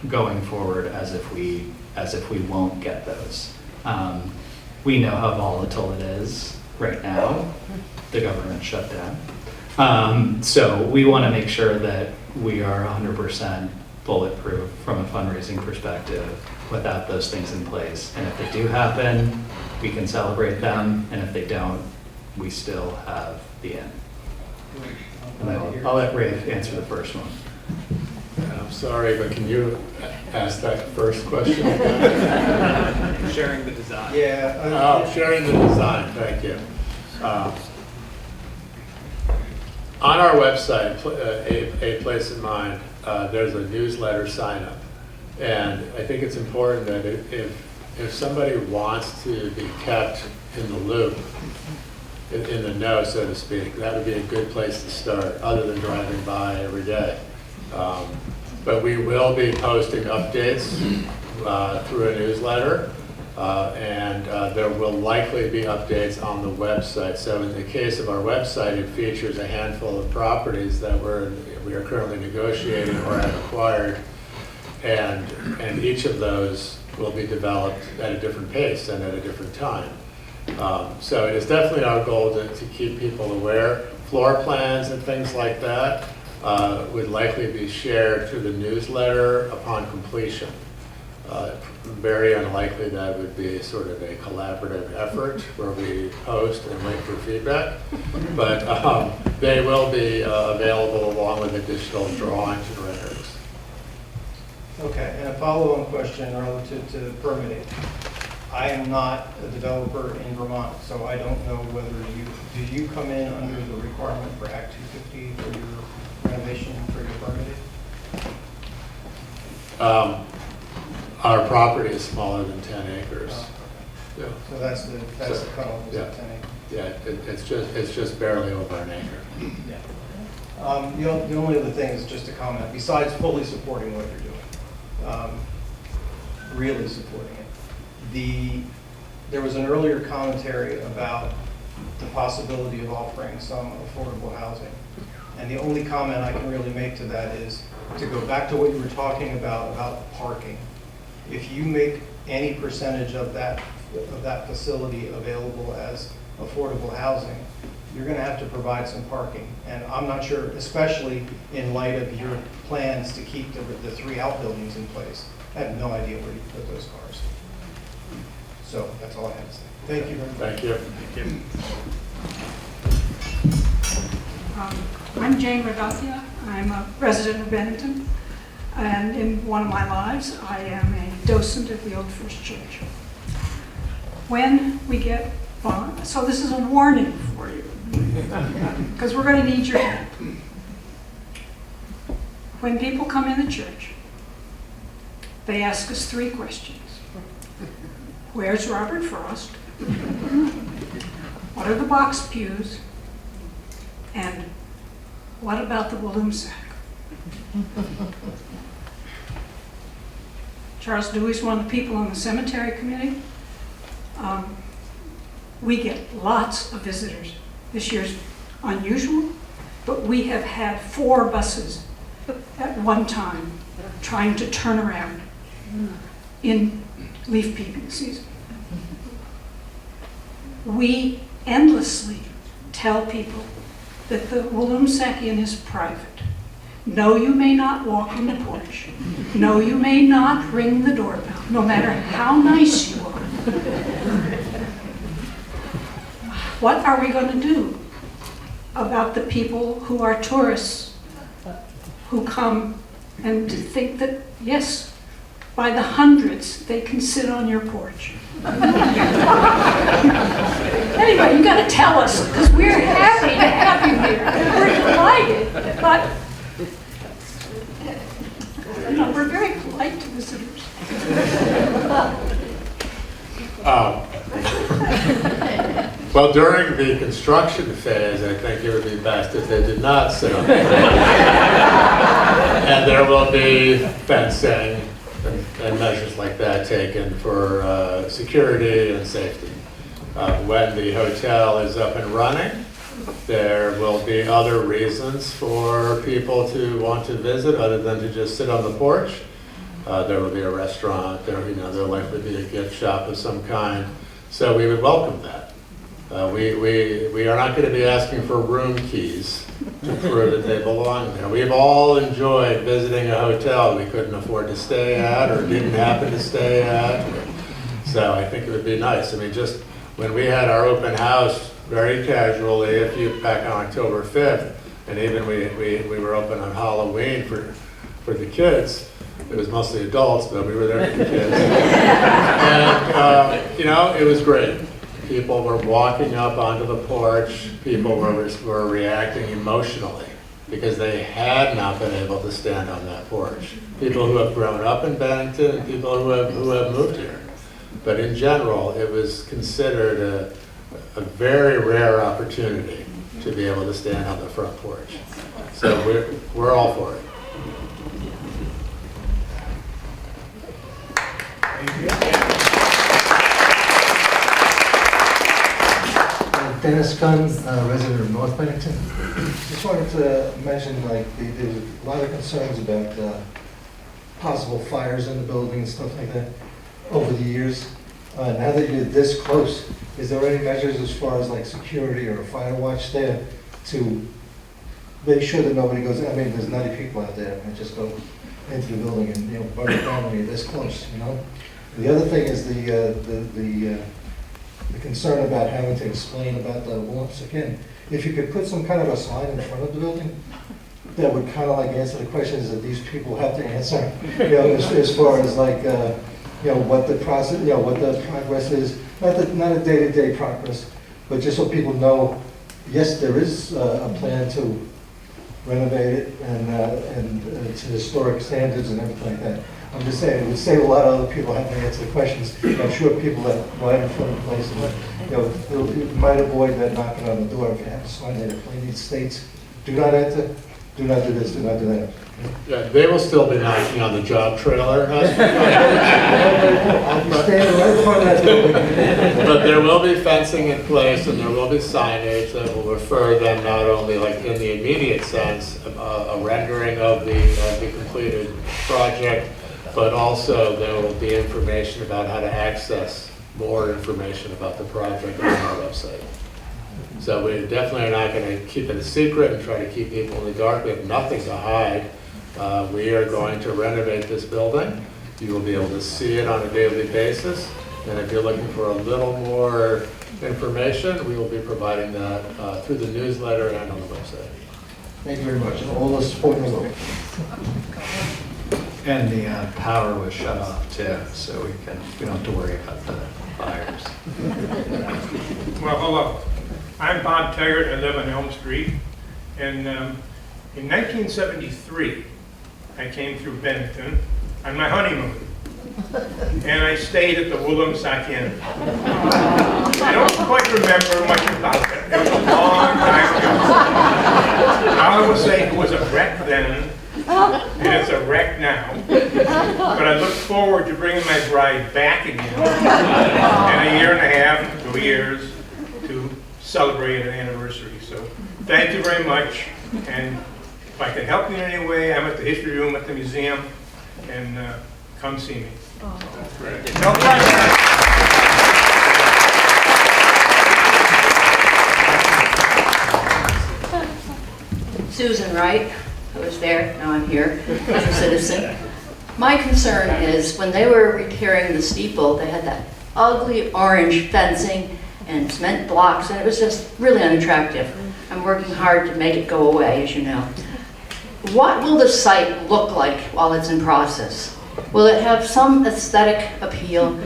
going forward as if we won't get those. We know how volatile it is right now, the government shutdown. So we want to make sure that we are 100% bulletproof from a fundraising perspective without those things in place. And if they do happen, we can celebrate them. And if they don't, we still have the end. And I'll let Rafe answer the first one. I'm sorry, but can you ask that first question? Sharing the design. Yeah. Sharing the design, thank you. On our website, A Place in Mind, there's a newsletter sign up. And I think it's important that if somebody wants to be kept in the loop, in the know, so to speak, that would be a good place to start, other than driving by every day. But we will be posting updates through a newsletter, and there will likely be updates on the website. So in the case of our website, it features a handful of properties that we are currently negotiating or have acquired, and each of those will be developed at a different pace and at a different time. So it is definitely our goal to keep people aware. Floor plans and things like that would likely be shared through the newsletter upon completion. Very unlikely that would be sort of a collaborative effort where we post and wait for feedback, but they will be available along with additional drawings and renderings. Okay, and a follow-on question relative to permitting. I am not a developer in Vermont, so I don't know whether do you come in under the requirement for Act 250 for your renovation for your permitting? Our property is smaller than 10 acres. Yeah. So that's the cutoff, is yeah. 10 acres? Yeah, it's just barely over an acre. Yeah. The only other thing is just a comment, besides fully supporting what you're doing, really supporting it. There was an earlier commentary about the possibility of offering some affordable housing. And the only comment I can really make to that is to go back to what you were talking about parking. If you make any percentage of that facility available as affordable housing, you're going to have to provide some parking. And I'm not sure, especially in light of your plans to keep the 3 outbuildings in place. I have no idea where you put those cars. So that's all I have to say. Thank you very much. Thank you. I'm Jane Regatia. I'm a resident of Bennington. And in one of my lives, I am a docent at the Old First Church. When we get so this is a warning for you, because we're going to need your help. When people come in the church, they ask us 3 questions. Where's Robert Frost? What are the box pews? And what about the Walloomsac? Charles Dewey's one of the people on the cemetery committee. We get lots of visitors. This year's unusual, but we have had 4 buses at one time trying to turn around in leaf peeping season. We endlessly tell people that the Walloomsac Inn is private. No, you may not walk on the porch. No, you may not ring the doorbell, no matter how nice you are. What are we going to do about the people who are tourists who come and think that, yes, by the hundreds, they can sit on your porch? Anyway, you got to tell us, because we're happy to have you here. We're delighted, but we're very polite to visitors. Well, during the construction phase, I think it would be best if they did not sit on it. And there will be fencing and measures like that taken for security and safety. When the hotel is up and running, There will be other reasons for people to want to visit other than to just sit on the porch. There will be a restaurant, there'll likely be a gift shop of some kind. So we would welcome that. We are not going to be asking for room keys to prove that they belong there. We've all enjoyed visiting a hotel we couldn't afford to stay at or didn't happen to stay at. So I think it would be nice. I mean, just when we had our open house very casually, back on October 5th, and even we were open on Halloween for the kids. It was mostly adults, but we were there for the kids. And, it was great. People were walking up onto the porch. People were reacting emotionally because they had not been able to stand on that porch. People who have grown up in Bennington and people who have moved here. But in general, it was considered a very rare opportunity to be able to stand on the front porch. So we're all for it. Dennis Gunn, resident of North Bennington. Just wanted to mention, there's a lot of concerns about possible fires in the building and stuff like that over the years. Now that you're this close, is there any measures as far as security or a fire watch there to make sure that nobody goes, there's 90 people out there and just go into the building and, burn it down when you're this close, The other thing is the concern about having to explain about the Walloomsac Inn. If you could put some kind of a sign in front of the building that would kind of answer the questions that these people have to answer, as far as what the process, what the progress is, not a day-to-day progress, but just so people know, yes, there is a plan to renovate it and to historic standards and everything like that. I'm just saying, it would save a lot of other people having to answer the questions. I'm sure people that right in front of the place, you might avoid that knocking on the door if you have to sign there. It plainly states, do not enter, do not do this, do not do that. Yeah, they will still be knocking on the job trailer. I'll be standing right in front of that building. But there will be fencing in place and there will be signage that will refer them not only in the immediate sense, a rendering of the completed project, but also there will be information about how to access more information about the project on our website. So we definitely are not going to keep it a secret and try to keep people in the dark. We have nothing to hide. We are going to renovate this building. You will be able to see it on a daily basis. And if you're looking for a little more information, we will be providing that through the newsletter and on the website. Thank you very much. All the support in the world. And the power was shut off too, so we don't have to worry about the fires. Well, hello. I'm Bob Taggart. I live on Elm Street. And in 1973, I came through Bennington on my honeymoon. And I stayed at the Walloomsac Inn. I don't quite remember much about it. It was a long time ago. All I will say, it was a wreck then, and it's a wreck now. But I look forward to bringing my bride back again in a year and a half, 2 years, to celebrate an anniversary. So thank you very much. And if I can help you in any way, I'm at the history room at the museum, and come see me. Great. Susan Wright, I was there, now I'm here as a citizen. My concern is when they were repairing the steeple, they had that ugly orange fencing and cement blocks, and it was just really unattractive. I'm working hard to make it go away, as you know. What will the site look like while it's in process? Will it have some aesthetic appeal? You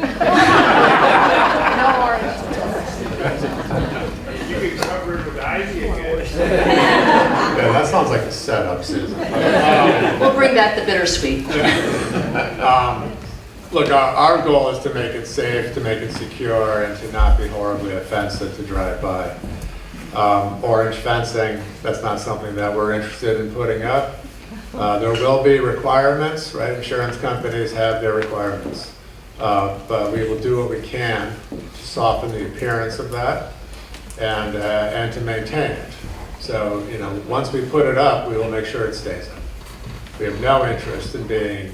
can cover it with ivy again. Yeah, that sounds like a setup, Susan. We'll bring back the bittersweet. Look, our goal is to make it safe, to make it secure, and to not be horribly offensive to drive by. Orange fencing, that's not something that we're interested in putting up. There will be requirements, right? Insurance companies have their requirements. But we will do what we can to soften the appearance of that. and to maintain it. So, you know, once we put it up, we will make sure it stays up. We have no interest in being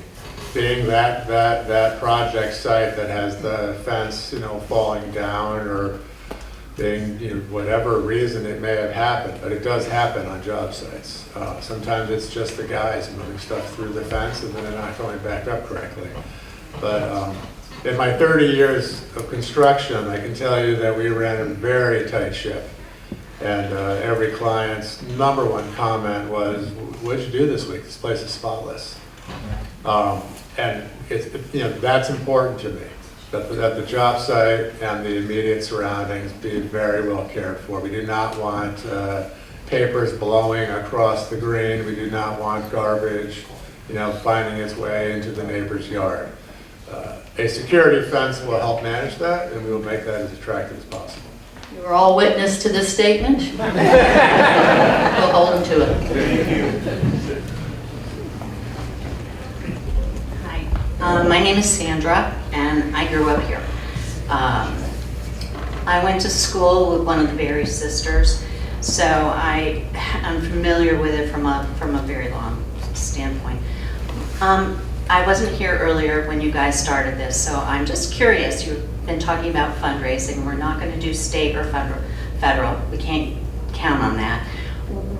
that project site that has the fence, you know, falling down or being, you know, whatever reason it may have happened, but it does happen on job sites. Sometimes it's just the guys moving stuff through the fence and then they're not going back up correctly. But in my 30 years of construction, I can tell you that we ran a very tight ship. And every client's number one comment was, "What'd you do this week? This place is spotless." And it's, you know, that's important to me, that the job site and the immediate surroundings be very well cared for. We do not want papers blowing across the green. We do not want garbage, you know, finding its way into the neighbor's yard. A security fence will help manage that, and we will make that as attractive as possible. You were all witness to this statement. We'll hold them to it. Hi, my name is Sandra, and I grew up here. I went to school with one of the Berry sisters, so I'm familiar with it from a very long standpoint. I wasn't here earlier when you guys started this, so I'm just curious. You've been talking about fundraising. We're not going to do state or federal. We can't count on that.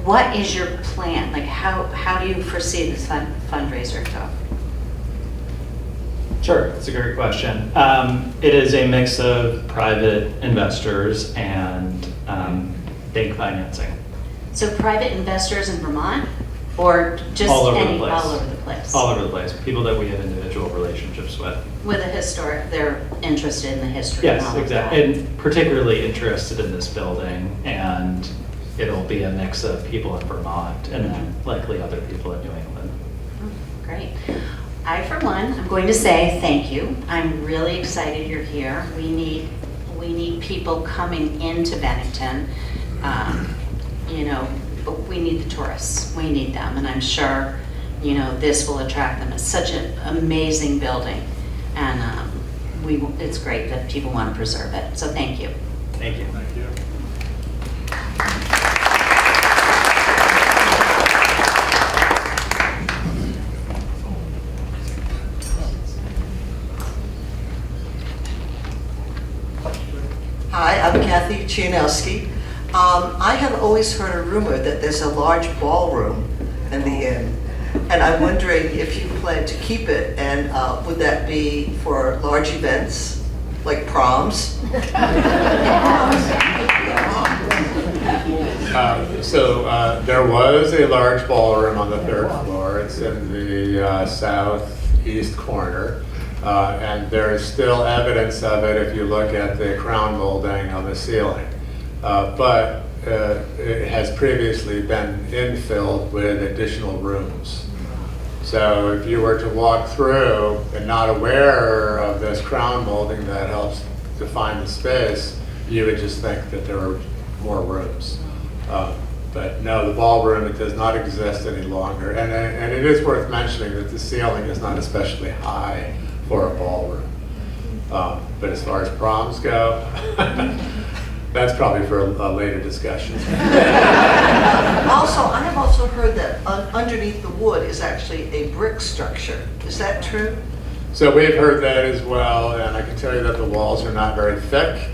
What is your plan? Like, how do you foresee this fundraiser go? Sure, that's a great question. It is a mix of private investors and bank financing. So private investors in Vermont, or just All over any the place. all over the place? All over the place. People that we have individual relationships with. With a historic, they're interested in the history. Yes, and all of exactly. that. And particularly interested in this building, and it'll be a mix of people in Vermont and then likely other people in New England. Great. I, for one, I'm going to say thank you. I'm really excited you're here. We need people coming into Bennington. You know, but we need the tourists. We need them, and I'm sure, you know, this will attract them. It's such an amazing building, and it's great that people want to preserve it. So thank you. Thank you. Thank you. Hi, I'm Kathy Chianowski. I have always heard a rumor that there's a large ballroom in the inn, and I'm wondering if you plan to keep it, and would that be for large events, like proms? There was a large ballroom on the 3rd floor. It's in the southeast corner. And there is still evidence of it if you look at the crown molding on the ceiling. But it has previously been infilled with additional rooms. So if you were to walk through and not aware of this crown molding that helps define the space, you would just think that there were more rooms. But no, the ballroom, it does not exist any longer. And it is worth mentioning that the ceiling is not especially high for a ballroom. But as far as proms go, that's probably for a later discussion. Also, I have also heard that underneath the wood is actually a brick structure. Is that true? So we've heard that as well, and I can tell you that the walls are not very thick.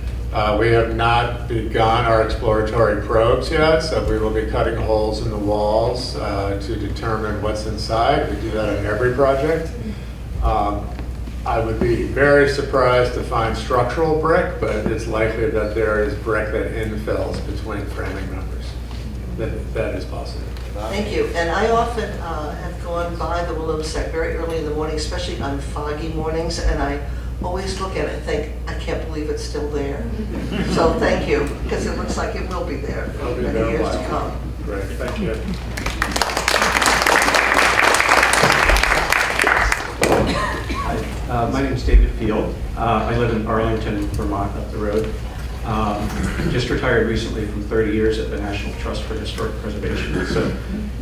We have not begun our exploratory probes yet, so we will be cutting holes in the walls to determine what's inside. We do that on every project. I would be very surprised to find structural brick, but it's likely that there is brick that infills between framing members. That is possible. Thank you. And I often have gone by the Walloomsac very early in the morning, especially on foggy mornings, and I always look at it and think, I can't believe it's still there. So thank you, because it looks like it will be there for many years to come. Great, thank you. My name is David Field. I live in Arlington, Vermont, up the road. Just retired recently from 30 years at the National Trust for Historic Preservation, so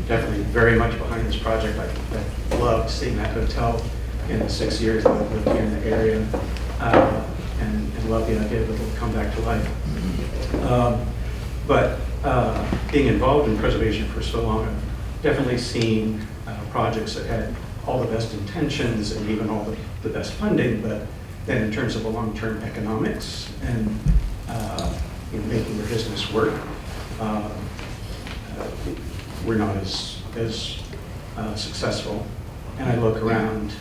definitely very much behind this project. I loved seeing that hotel in the 6 years that I've lived here in the area, and love the idea that it will come back to life. But being involved in preservation for so long, I've definitely seen projects that had all the best intentions and even all the best funding, but then in terms of the long-term economics and making the business work, we're not as successful. And I look around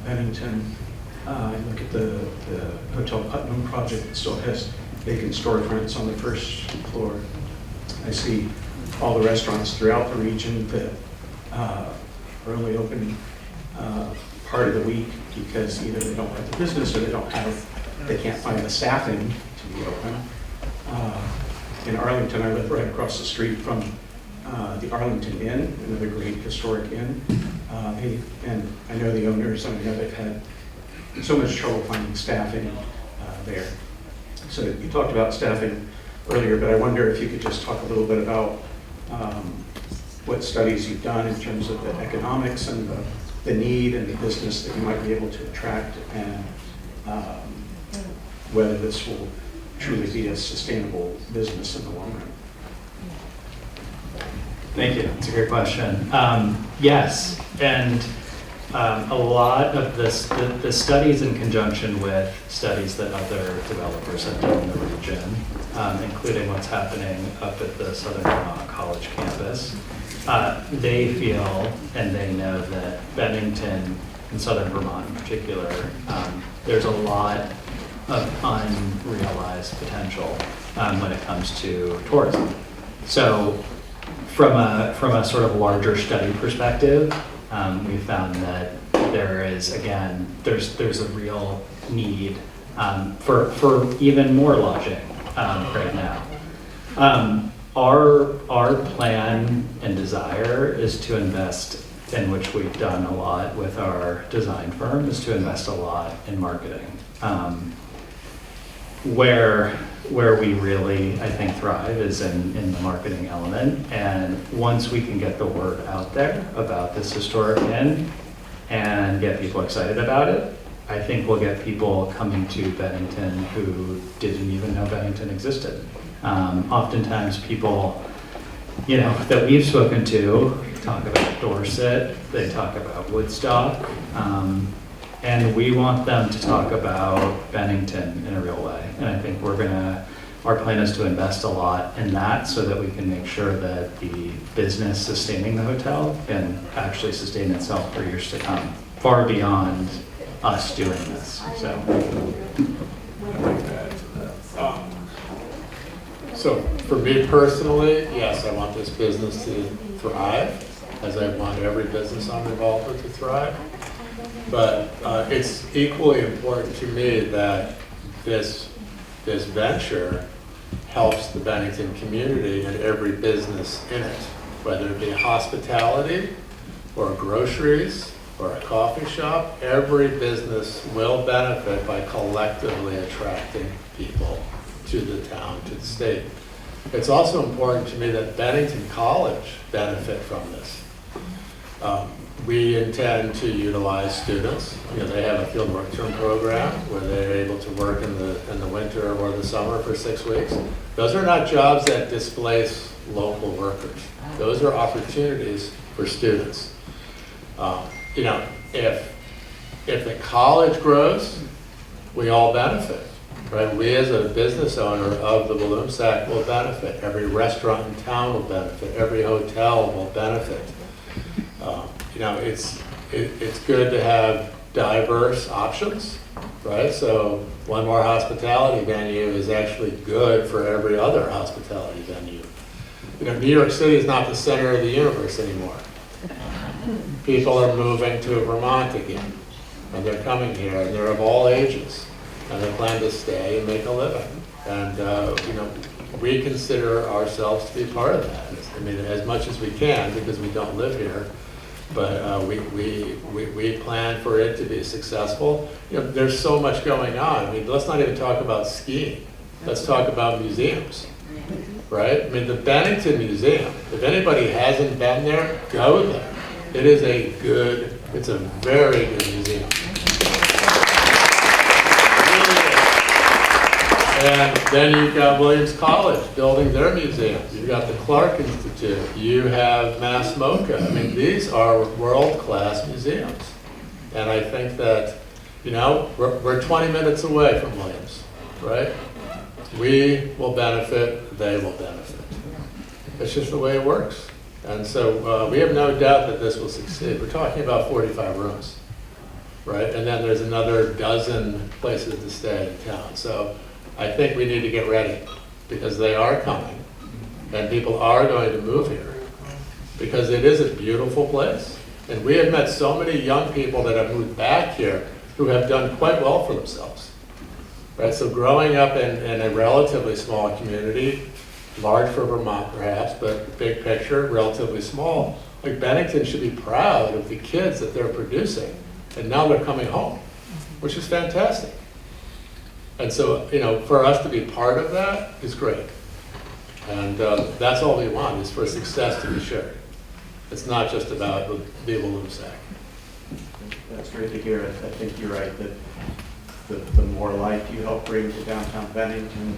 Bennington, I look at the Hotel Putnam project that still has vacant storefronts on the first floor. I see all the restaurants throughout the region that are only open part of the week because either they don't have the business or they can't find the staffing to be open. In Arlington, I live right across the street from the Arlington Inn, another great historic inn. And I know the owners, I know they've had so much trouble finding staffing there. So you talked about staffing earlier, but I wonder if you could just talk a little bit about what studies you've done in terms of the economics and the need and the business that you might be able to attract, and whether this will truly be a sustainable business in the long run. Thank you. That's a great question. Yes, and a lot of the studies in conjunction with studies that other developers have done in the region, including what's happening up at the Southern Vermont College campus, they feel and they know that Bennington and Southern Vermont in particular, there's a lot of unrealized potential when it comes to tourism. So from a sort of larger study perspective, we found that there is, again, there's a real need for even more lodging right now. Our plan and desire is to invest, in which we've done a lot with our design firm, is to invest a lot in marketing. Where we really, I think, thrive is in the marketing element. And once we can get the word out there about this historic inn and get people excited about it, I think we'll get people coming to Bennington who didn't even know Bennington existed. Oftentimes people, that we've spoken to talk about Dorset, they talk about Woodstock, and we want them to talk about Bennington in a real way. And I think our plan is to invest a lot in that so that we can make sure that the business sustaining the hotel can actually sustain itself for years to come, far beyond us doing this. So for me personally, yes, I want this business to thrive, as I want every business I'm involved with to thrive. But it's equally important to me that this venture helps the Bennington community and every business in it, whether it be hospitality or groceries or a coffee shop. Every business will benefit by collectively attracting people to the town, to the state. It's also important to me that Bennington College benefit from this. We intend to utilize students. They have a field work term program where they're able to work in the winter or the summer for 6 weeks. Those are not jobs that displace local workers. Those are opportunities for students. If the college grows, we all benefit. Right? We as a business owner of the Walloomsac will benefit. Every restaurant in town will benefit. Every hotel will benefit. It's good to have diverse options, right? So one more hospitality venue is actually good for every other hospitality venue. New York City is not the center of the universe anymore. People are moving to Vermont again, and they're coming here, and they're of all ages, and they plan to stay and make a living. And we consider ourselves to be part of that. I mean, as much as we can, because we don't live here. But we plan for it to be successful. There's so much going on. I mean, let's not even talk about skiing. Let's talk about museums, right? I mean, the Bennington Museum, if anybody hasn't been there, go there. It's a very good museum. And then you've got Williams College building their museums. You've got the Clark Institute. You have Mass MoCA. I mean, these are world-class museums. And I think that, you know, we're 20 minutes away from Williams, right? We will benefit, they will benefit. It's just the way it works. And so we have no doubt that this will succeed. We're talking about 45 rooms, right? And then there's another dozen places to stay in town. So I think we need to get ready because they are coming and people are going to move here because it is a beautiful place. And we have met so many young people that have moved back here who have done quite well for themselves, right? So growing up in a relatively small community, large for Vermont perhaps, but big picture, relatively small, like Bennington should be proud of the kids that they're producing. And now they're coming home, which is fantastic. And so, you know, for us to be part of that is great. And that's all we want, is for success to be shared. It's not just about the Walloomsac. That's great to hear. I think you're right that the more life you help bring to downtown Bennington,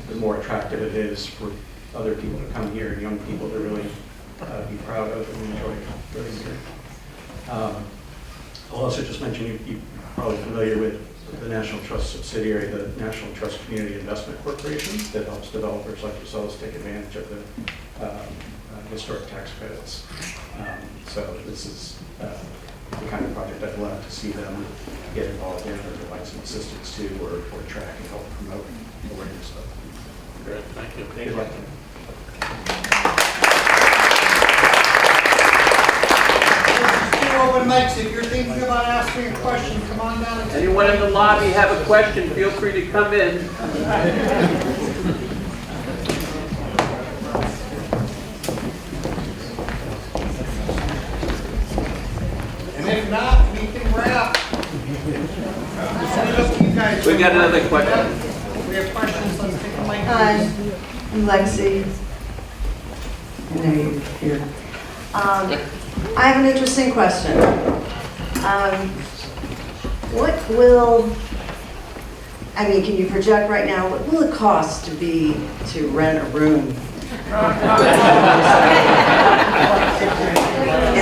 the more attractive it is for other people to come here, young people to really be proud of and enjoy living here. I'll also just mention, you're probably familiar with the National Trust subsidiary, the National Trust Community Investment Corporation, that helps developers like yourselves take advantage of the historic tax credits. So this is the kind of project I'd love to see them get involved in or provide some assistance to or track and help promote awareness of. Great, thank you. Good luck. Open mics, if you're thinking about asking a question, come on down. And Anyone in the lobby have a question, feel free to come in. And if not, we can wrap. We got another question. We have questions on the mic. Hi, I'm Lexi. I know you're here. I have an interesting question. What will, I mean, can you project right now, what will it cost to rent a room in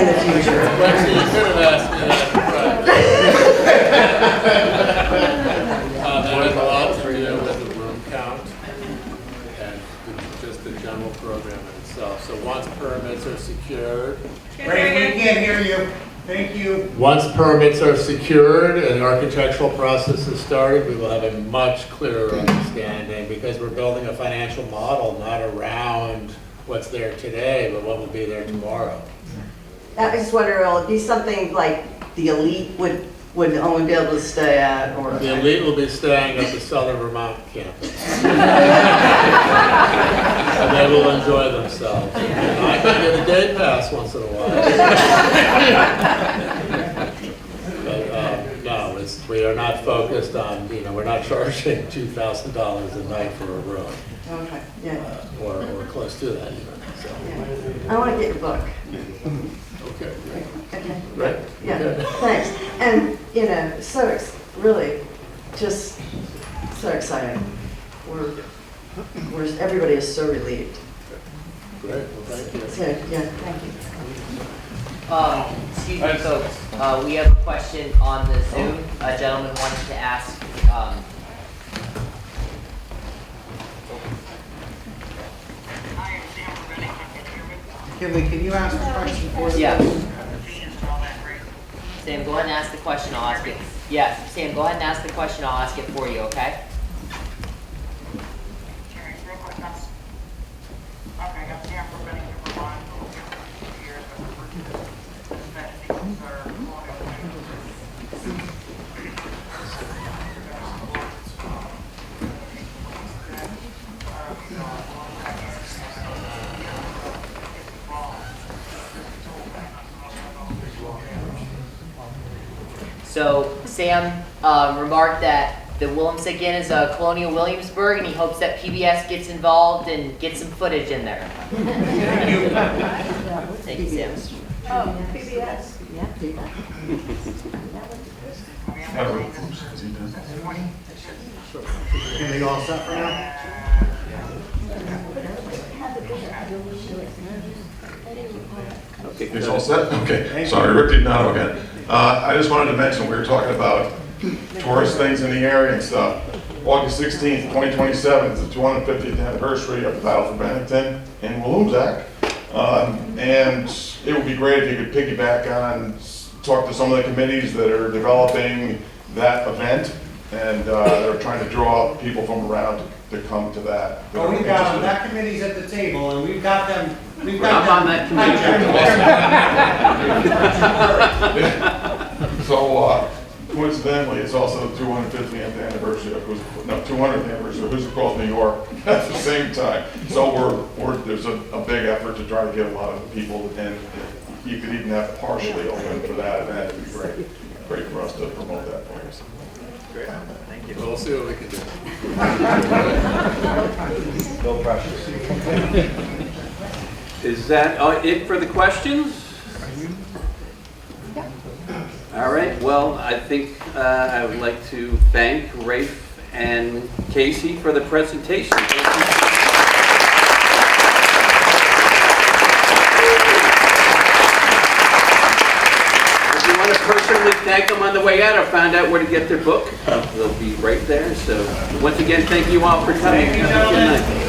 the future? Lexi, you could have asked me that. That has a lot to do with the room count and just the general program itself. So once permits are secured. Ray, we can't hear you. Thank you. Once permits are secured and the architectural process is started, we will have a much clearer understanding because we're building a financial model not around what's there today, but what will be there tomorrow. I just wonder, will it be something like the elite would only be able to stay at, or? The elite will be staying at the Southern Vermont campus. And they will enjoy themselves. I can get a day pass once in a while. But no, we are not focused on, you know, we're not charging $2,000 a night for a room. Okay, yeah. Or close to that even. So. I want to get your book. Okay. Okay. Right. Yeah, Okay. thanks. And, you know, really, just so exciting. Everybody is so relieved. Great, well, thank you. So, yeah, thank you. Excuse me, folks. We have a question on the Zoom. A gentleman wanted to ask. Can you ask the question for us? Yeah. Sam, go ahead and ask the question. I'll ask it. Yeah, Sam, go ahead and ask the question. I'll ask it for you. Okay. So Sam remarked that the Walloomsac Inn is a colonial Williamsburg, and he hopes that PBS gets involved and gets some footage in there. Thank you, Sam. Oh, PBS. Anything all set for now? Okay, It's all set? Okay, sorry, Rick did not again. I just wanted to mention, we were talking about tourist things in the area and stuff. August 16th, 2027 is the 250th anniversary of the Battle for Bennington in Walloomsac. And it would be great if you could piggyback on, talk to some of the committees that are developing that event and they're trying to draw people from around to come to that. Oh, we've got them, that committee's at the table, and we've got them, we've got I'm them. on that committee. So coincidentally, it's also the 250th anniversary of 200th anniversary of Who's Across New York at the same time. So there's a big effort to try to get a lot of people, and you could even have partially open for that event. It'd be great for us to promote that for you. Great, thank you. We'll see what we can do. No pressure. Is that it for the questions? All right, well, I think I would like to thank Rafe and Casey for the presentation. If you want to personally thank them on the way out or find out where to get their book, they'll be right there. So once again, thank you all for coming. Thank you, Have a good gentlemen. night.